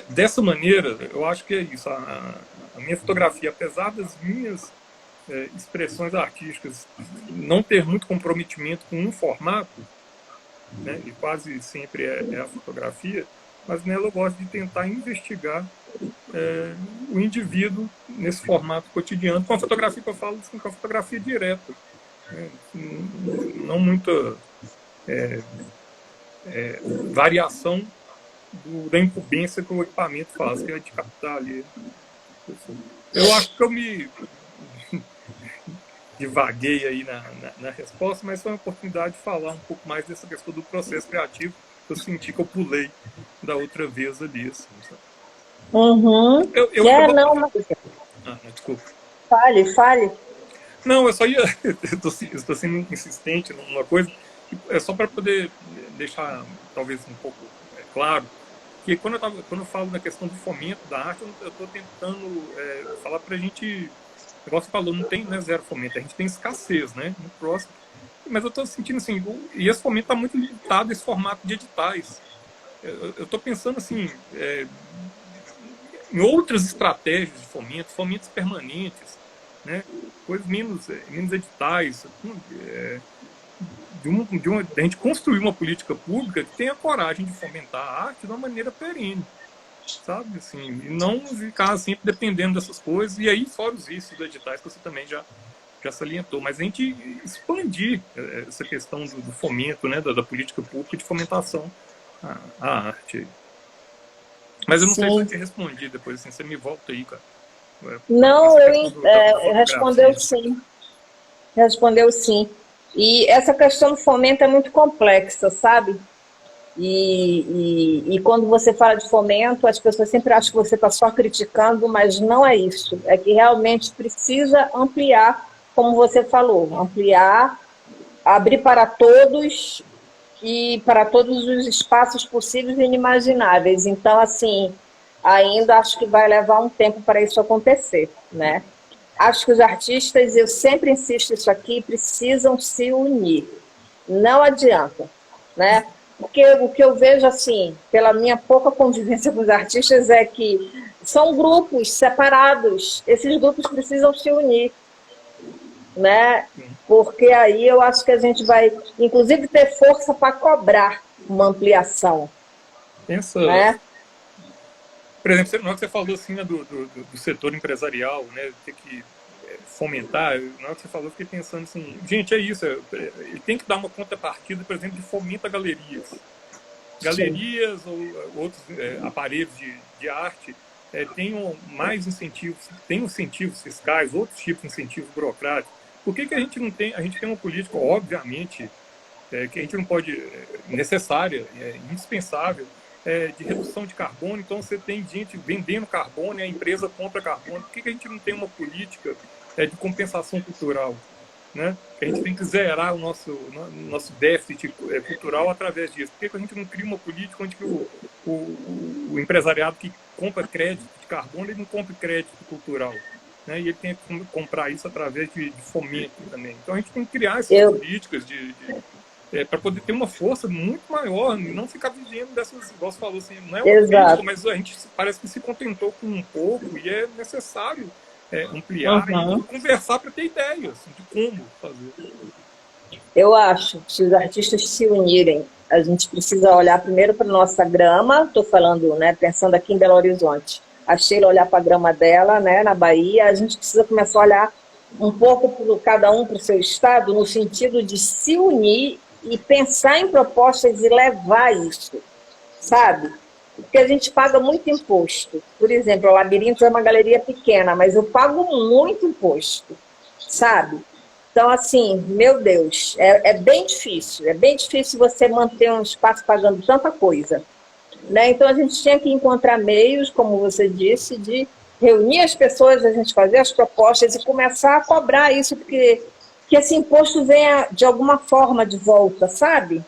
Dessa maneira, eu acho que é isso. A minha fotografia, apesar das minhas expressões artísticas não ter muito comprometimento com um formato, né, e quase sempre é a fotografia, mas nela eu gosto de tentar investigar o indivíduo nesse formato cotidiano, com a fotografia que eu falo, assim, com a fotografia direta, né, não muita variação da incumbência que o equipamento faz, que é de captar ali. Eu acho que eu me divaguei aí na resposta, mas foi uma oportunidade de falar um pouco mais dessa questão do processo criativo, que eu senti que eu pulei da outra vez ali. Assim, sabe? Uhum. Não, mas... desculpa. Fale. Não, eu só ia... Estou sendo insistente numa coisa, é só para poder deixar, talvez, um pouco claro, que quando eu falo na questão do fomento da arte, eu estou tentando falar para a gente igual você falou, não é zero fomento, a gente tem escassez, né? No próximo. Mas eu estou sentindo assim, e esse fomento está muito limitado, esse formato de editais. Eu estou pensando assim, em outras estratégias de fomento, fomentos permanentes, né? Coisas menos editais, de a gente construir uma política pública que tenha coragem de fomentar a arte de uma maneira perene, sabe? Assim, e não ficar sempre dependendo dessas coisas, e aí fora os vícios dos editais que você também já salientou, mas a gente expandir essa questão do fomento, né, da política pública de fomentação à arte. Mas eu não sei se eu te respondi depois, assim, você me volta aí, cara. Não, respondeu sim. Respondeu sim. E essa questão do fomento é muito complexa, sabe? E quando você fala de fomento, as pessoas sempre acham que você está só criticando, mas não é isso. É que realmente precisa ampliar, como você falou, ampliar, abrir para todos e para todos os espaços possíveis e inimagináveis. Então, assim, ainda acho que vai levar um tempo para isso acontecer, né? Acho que os artistas, eu sempre insisto isso aqui, precisam se unir. Não adianta, né? Porque o que eu vejo, assim, pela minha pouca convivência com os artistas, é que são grupos separados. Esses grupos precisam se unir, né? Porque aí eu acho que a gente vai, inclusive, ter força para cobrar uma ampliação. Pensa, né? Por exemplo, na hora que você falou assim, né, do setor empresarial, né, ter que fomentar, na hora que você falou, eu fiquei pensando assim, gente, é isso, ele tem que dar uma contrapartida, por exemplo, de fomenta galerias. Galerias ou outros aparelhos de arte tenham mais incentivos, tem incentivos fiscais, outros tipos de incentivos burocráticos. Por que a gente não tem? A gente tem uma política, obviamente, que a gente não pode, necessária, indispensável, de redução de carbono. Então você tem gente vendendo carbono e a empresa compra carbono. Por que a gente não tem uma política de compensação cultural? Né? A gente tem que zerar o nosso déficit cultural através disso. Por que a gente não cria uma política onde o empresariado que compra crédito de carbono, ele não compra crédito cultural? Né? E ele tem que comprar isso através de fomento também. Então a gente tem que criar essas políticas para poder ter uma força muito maior, não ficar vivendo dessas, igual você falou, assim, não é uma política, mas a gente parece que se contentou com um pouco e é necessário ampliar e conversar para ter ideias de como fazer. Eu acho que se os artistas se unirem, a gente precisa olhar primeiro para a nossa grama, estou falando, né, pensando aqui em Belo Horizonte, a Sheila olhar para a grama dela, né, na Bahia, a gente precisa começar a olhar um pouco cada um para o seu estado, no sentido de se unir e pensar em propostas e levar isso, sabe? Porque a gente paga muito imposto. Por exemplo, o Labirinto é uma galeria pequena, mas eu pago muito imposto, sabe? Então, assim, meu Deus, é bem difícil você manter um espaço pagando tanta coisa, né? Então, a gente tinha que encontrar meios, como você disse, de reunir as pessoas, a gente fazer as propostas e começar a cobrar isso, porque que esse imposto venha de alguma forma de volta, sabe?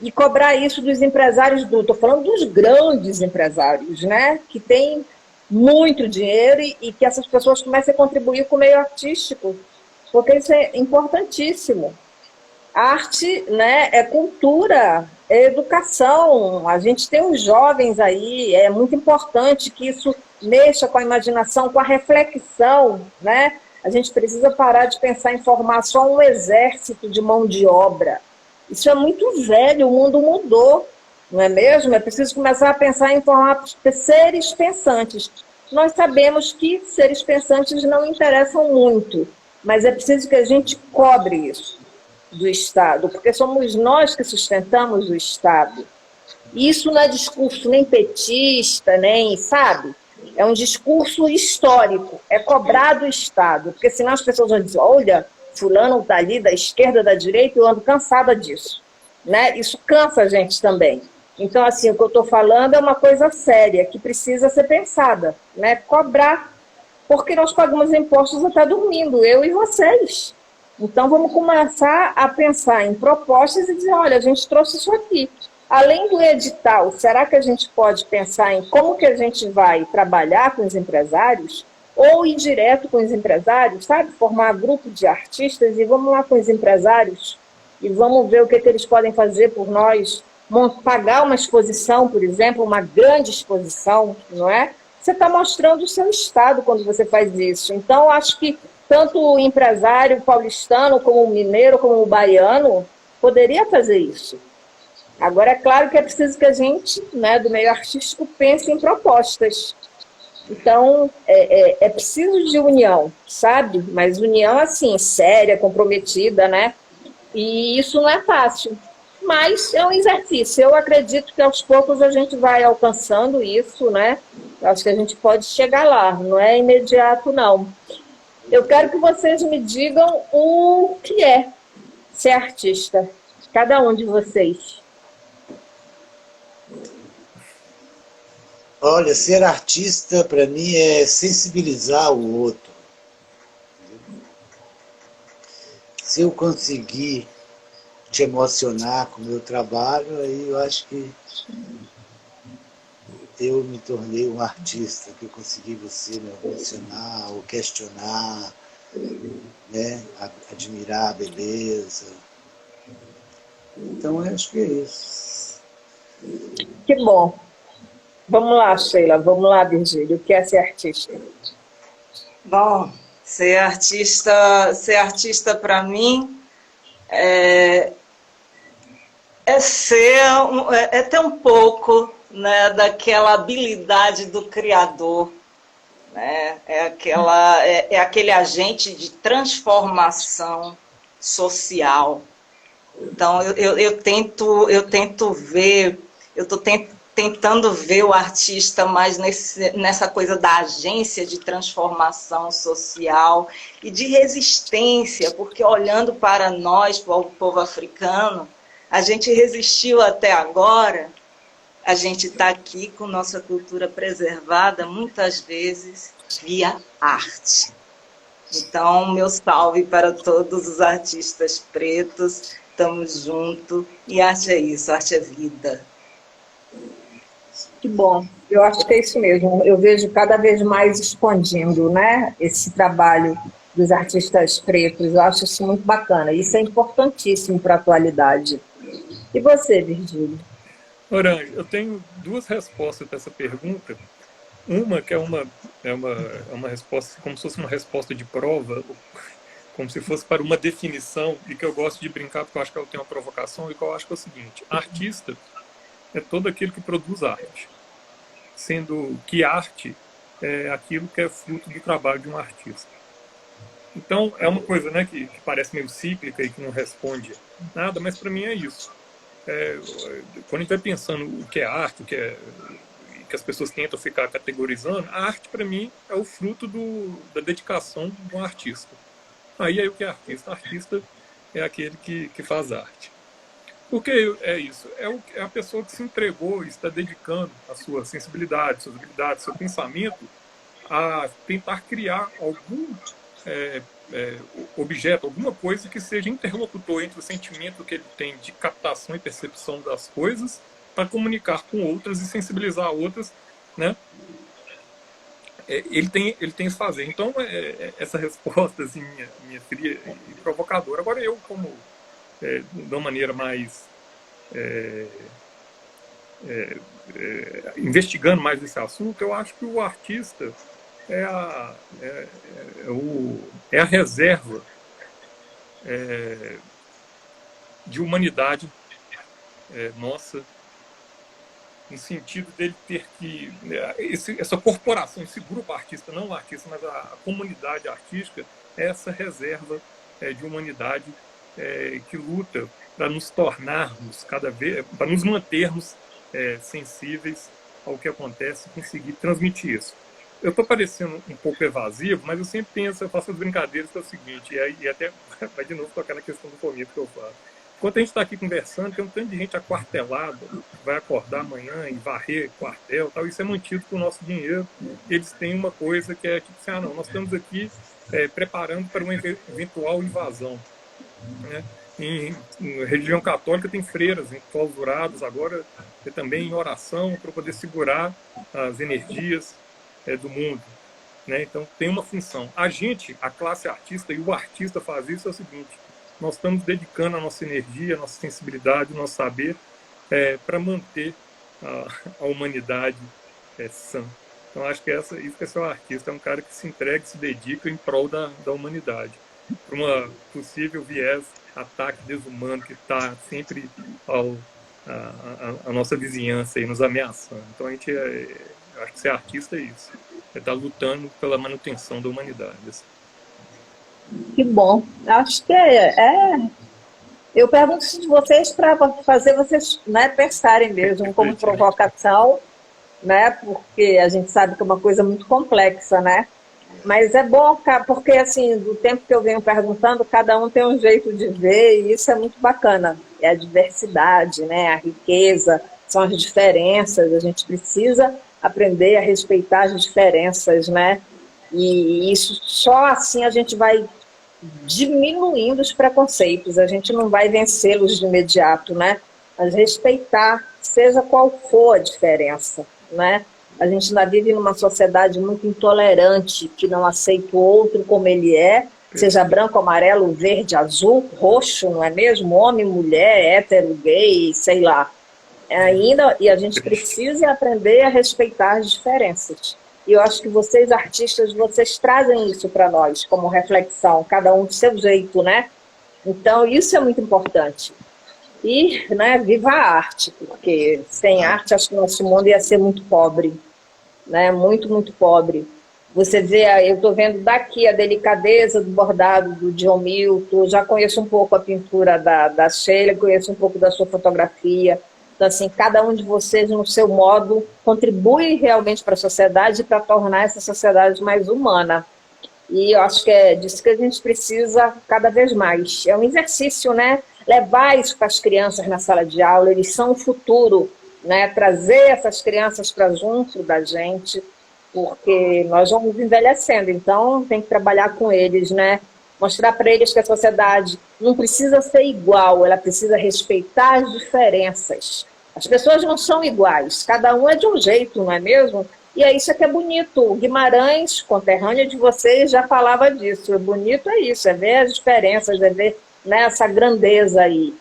E cobrar isso dos empresários, estou falando dos grandes empresários, né? Que têm muito dinheiro e que essas pessoas comecem a contribuir com o meio artístico, porque isso é importantíssimo. Arte, né, é cultura, é educação. A gente tem os jovens aí, é muito importante que isso mexa com a imaginação, com a reflexão, né? A gente precisa parar de pensar em formar só um exército de mão de obra. Isso é muito velho, o mundo mudou, não é mesmo? É preciso começar a pensar em formar seres pensantes. Nós sabemos que seres pensantes não interessam muito, mas é preciso que a gente cobre isso do Estado, porque somos nós que sustentamos o Estado. E isso não é discurso nem petista, nem, sabe? É um discurso histórico, é cobrar do Estado, porque senão as pessoas vão dizer, olha, fulano está ali da esquerda, da direita, eu ando cansada disso. Né? Isso cansa a gente também. Então, assim, o que eu estou falando é uma coisa séria, que precisa ser pensada, né? Cobrar, porque nós pagamos impostos até dormindo, eu e vocês. Então, vamos começar a pensar em propostas e dizer, olha, a gente trouxe isso aqui. Além do edital, será que a gente pode pensar em como que a gente vai trabalhar com os empresários ou ir direto com os empresários, sabe? Formar grupo de artistas e vamos lá com os empresários e vamos ver o que eles podem fazer por nós, pagar uma exposição, por exemplo, uma grande exposição, não é? Você está mostrando o seu estado quando você faz isso. Então, acho que tanto o empresário paulistano, como o mineiro, como o baiano, poderia fazer isso. Agora, é claro que é preciso que a gente, né, do meio artístico, pense em propostas. Então, é preciso de união, sabe? Mas união, assim, séria, comprometida, né? E isso não é fácil. Mas é um exercício. Eu acredito que aos poucos a gente vai alcançando isso, né? Eu acho que a gente pode chegar lá, não é imediato, não. Eu quero que vocês me digam o que é ser artista, cada um de vocês. Olha, ser artista para mim é sensibilizar o outro. Se eu conseguir te emocionar com o meu trabalho, aí eu acho que eu me tornei um artista, que eu consegui você me emocionar ou questionar, né? Admirar a beleza. Então, eu acho que é isso. Que bom. Vamos lá, Sheila. Vamos lá, Virgílio. O que é ser artista? Bom, ser artista para mim é ter um pouco, né, daquela habilidade do criador, né? É aquele agente de transformação social. Então eu tento ver, eu estou tentando ver o artista mais nessa coisa da agência de transformação social e de resistência, porque olhando para nós, para o povo africano, a gente resistiu até agora, a gente está aqui com nossa cultura preservada, muitas vezes via arte. Então, meu salve para todos os artistas pretos, estamos juntos, e arte é isso, arte é vida. Que bom, eu acho que é isso mesmo. Eu vejo cada vez mais expandindo, né, esse trabalho dos artistas pretos. Eu acho isso muito bacana. Isso é importantíssimo para a atualidade. E você, Virgílio? Orange, eu tenho duas respostas para essa pergunta. Uma que é uma resposta, como se fosse uma resposta de prova, como se fosse para uma definição, e que eu gosto de brincar porque eu acho que ela tem uma provocação, e que eu acho que é o seguinte: artista é todo aquele que produz arte, sendo que arte é aquilo que é fruto do trabalho de um artista. Então, é uma coisa, né, que parece meio cíclica e que não responde nada, mas para mim é isso. Quando a gente vai pensando o que é arte, que as pessoas tentam ficar categorizando, a arte, para mim, é o fruto da dedicação de um artista. Aí o que é artista? Artista é aquele que faz arte. Por que é isso? É a pessoa que se entregou e está dedicando a sua sensibilidade, suas habilidades, seu pensamento a tentar criar algum objeto, alguma coisa que seja interlocutor entre o sentimento que ele tem de captação e percepção das coisas para comunicar com outras e sensibilizar outras, né? Ele tem esse fazer. Então, essa resposta assim, minha fria e provocadora. Agora eu, como de uma maneira mais investigando mais esse assunto, eu acho que o artista é a reserva de humanidade nossa, no sentido dele ter que... essa corporação, esse grupo artista, não o artista, mas a comunidade artística, é essa reserva de humanidade que luta para nos tornarmos cada vez, para nos mantermos sensíveis ao que acontece e conseguir transmitir isso. Eu estou parecendo um pouco evasivo, mas eu sempre penso, eu faço as brincadeiras que é o seguinte, e até vai de novo tocar na questão do fomento que eu falo. Enquanto a gente está aqui conversando, tem um tanto de gente aquartelada, vai acordar amanhã e varrer quartel, tal, isso é mantido com o nosso dinheiro. Eles têm uma coisa que é tipo assim, não, nós estamos aqui preparando para uma eventual invasão, né? Em religião católica tem freiras enclausuradas agora também em oração para poder segurar as energias do mundo. né? Então tem uma função. A gente, a classe artista e o artista faz isso é o seguinte: nós estamos dedicando a nossa energia, a nossa sensibilidade, o nosso saber para manter a humanidade sã. Então acho que isso que é ser um artista, é um cara que se entrega, se dedica em prol da humanidade, para uma possível viés, ataque desumano que está sempre a nossa vizinhança aí nos ameaçando. Então a gente acho que ser artista é isso, estar lutando pela manutenção da humanidade. Assim. Que bom. Acho que eu pergunto se vocês para fazer vocês, né, pensarem mesmo como provocação, né, porque a gente sabe que é uma coisa muito complexa, né? Mas é bom, porque assim, do tempo que eu venho perguntando, cada um tem um jeito de ver e isso é muito bacana. É a diversidade, né, a riqueza, são as diferenças, a gente precisa aprender a respeitar as diferenças, né? E isso só assim a gente vai diminuindo os preconceitos, a gente não vai vencê-los de imediato, né? Mas respeitar, seja qual for a diferença, né? A gente ainda vive numa sociedade muito intolerante, que não aceita o outro como ele é, seja branco, amarelo, verde, azul, roxo, não é mesmo? Homem, mulher, hétero, gay, sei lá. E a gente precisa aprender a respeitar as diferenças. E eu acho que vocês, artistas, vocês trazem isso para nós, como reflexão, cada um do seu jeito, né? Então, isso é muito importante. E, né, viva a arte, porque sem arte, acho que o nosso mundo ia ser muito pobre, né? Muito, muito pobre. Você vê, eu estou vendo daqui a delicadeza do bordado do John Milton, já conheço um pouco a pintura da Sheila, conheço um pouco da sua fotografia. Então, assim, cada um de vocês, no seu modo, contribui realmente para a sociedade e para tornar essa sociedade mais humana. E eu acho que é disso que a gente precisa cada vez mais. É um exercício, né? Levar isso para as crianças na sala de aula, eles são o futuro, né? Trazer essas crianças para junto da gente, porque nós vamos envelhecendo, então tem que trabalhar com eles, né? Mostrar para eles que a sociedade não precisa ser igual, ela precisa respeitar as diferenças. As pessoas não são iguais, cada um é de um jeito, não é mesmo? E é isso que é bonito. O Guimarães, conterrâneo de vocês, já falava disso. O bonito é isso, é ver as diferenças, é ver, né, essa grandeza aí.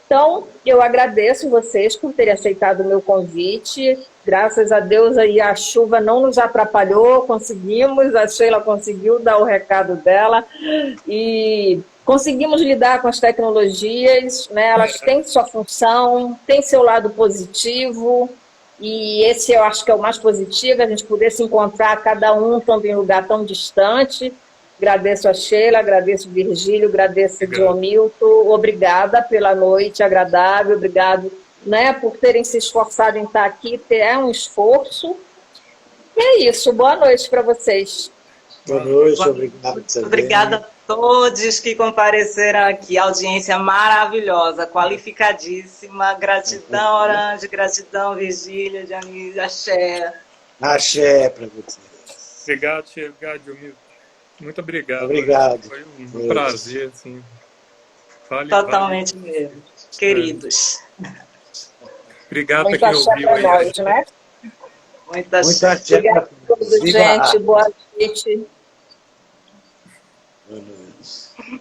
Então, eu agradeço vocês por terem aceitado o meu convite. Graças a Deus aí a chuva não nos atrapalhou, conseguimos, a Sheila conseguiu dar o recado dela e conseguimos lidar com as tecnologias, né? Elas têm sua função, têm seu lado positivo e esse eu acho que é o mais positivo, a gente poder se encontrar cada um estando em um lugar tão distante. Agradeço a Sheila, agradeço o Virgílio, agradeço o John Milton, obrigada pela noite agradável, obrigado, né, por terem se esforçado em estar aqui, é um esforço. E é isso, boa noite para vocês. Boa noite, obrigado. Obrigada a todos que compareceram aqui, audiência maravilhosa, qualificadíssima, gratidão Orange, gratidão Virgília, Dionísio, axé. Axé para vocês. Obrigado, Sheila, obrigado, John Milton. Muito obrigado. Obrigado. Foi um prazer, assim. Totalmente mesmo. Queridos. Obrigado Muito a quem ouviu aí. Nós, né? Muita axé. Obrigada a todos, gente. Boa noite. Boa noite.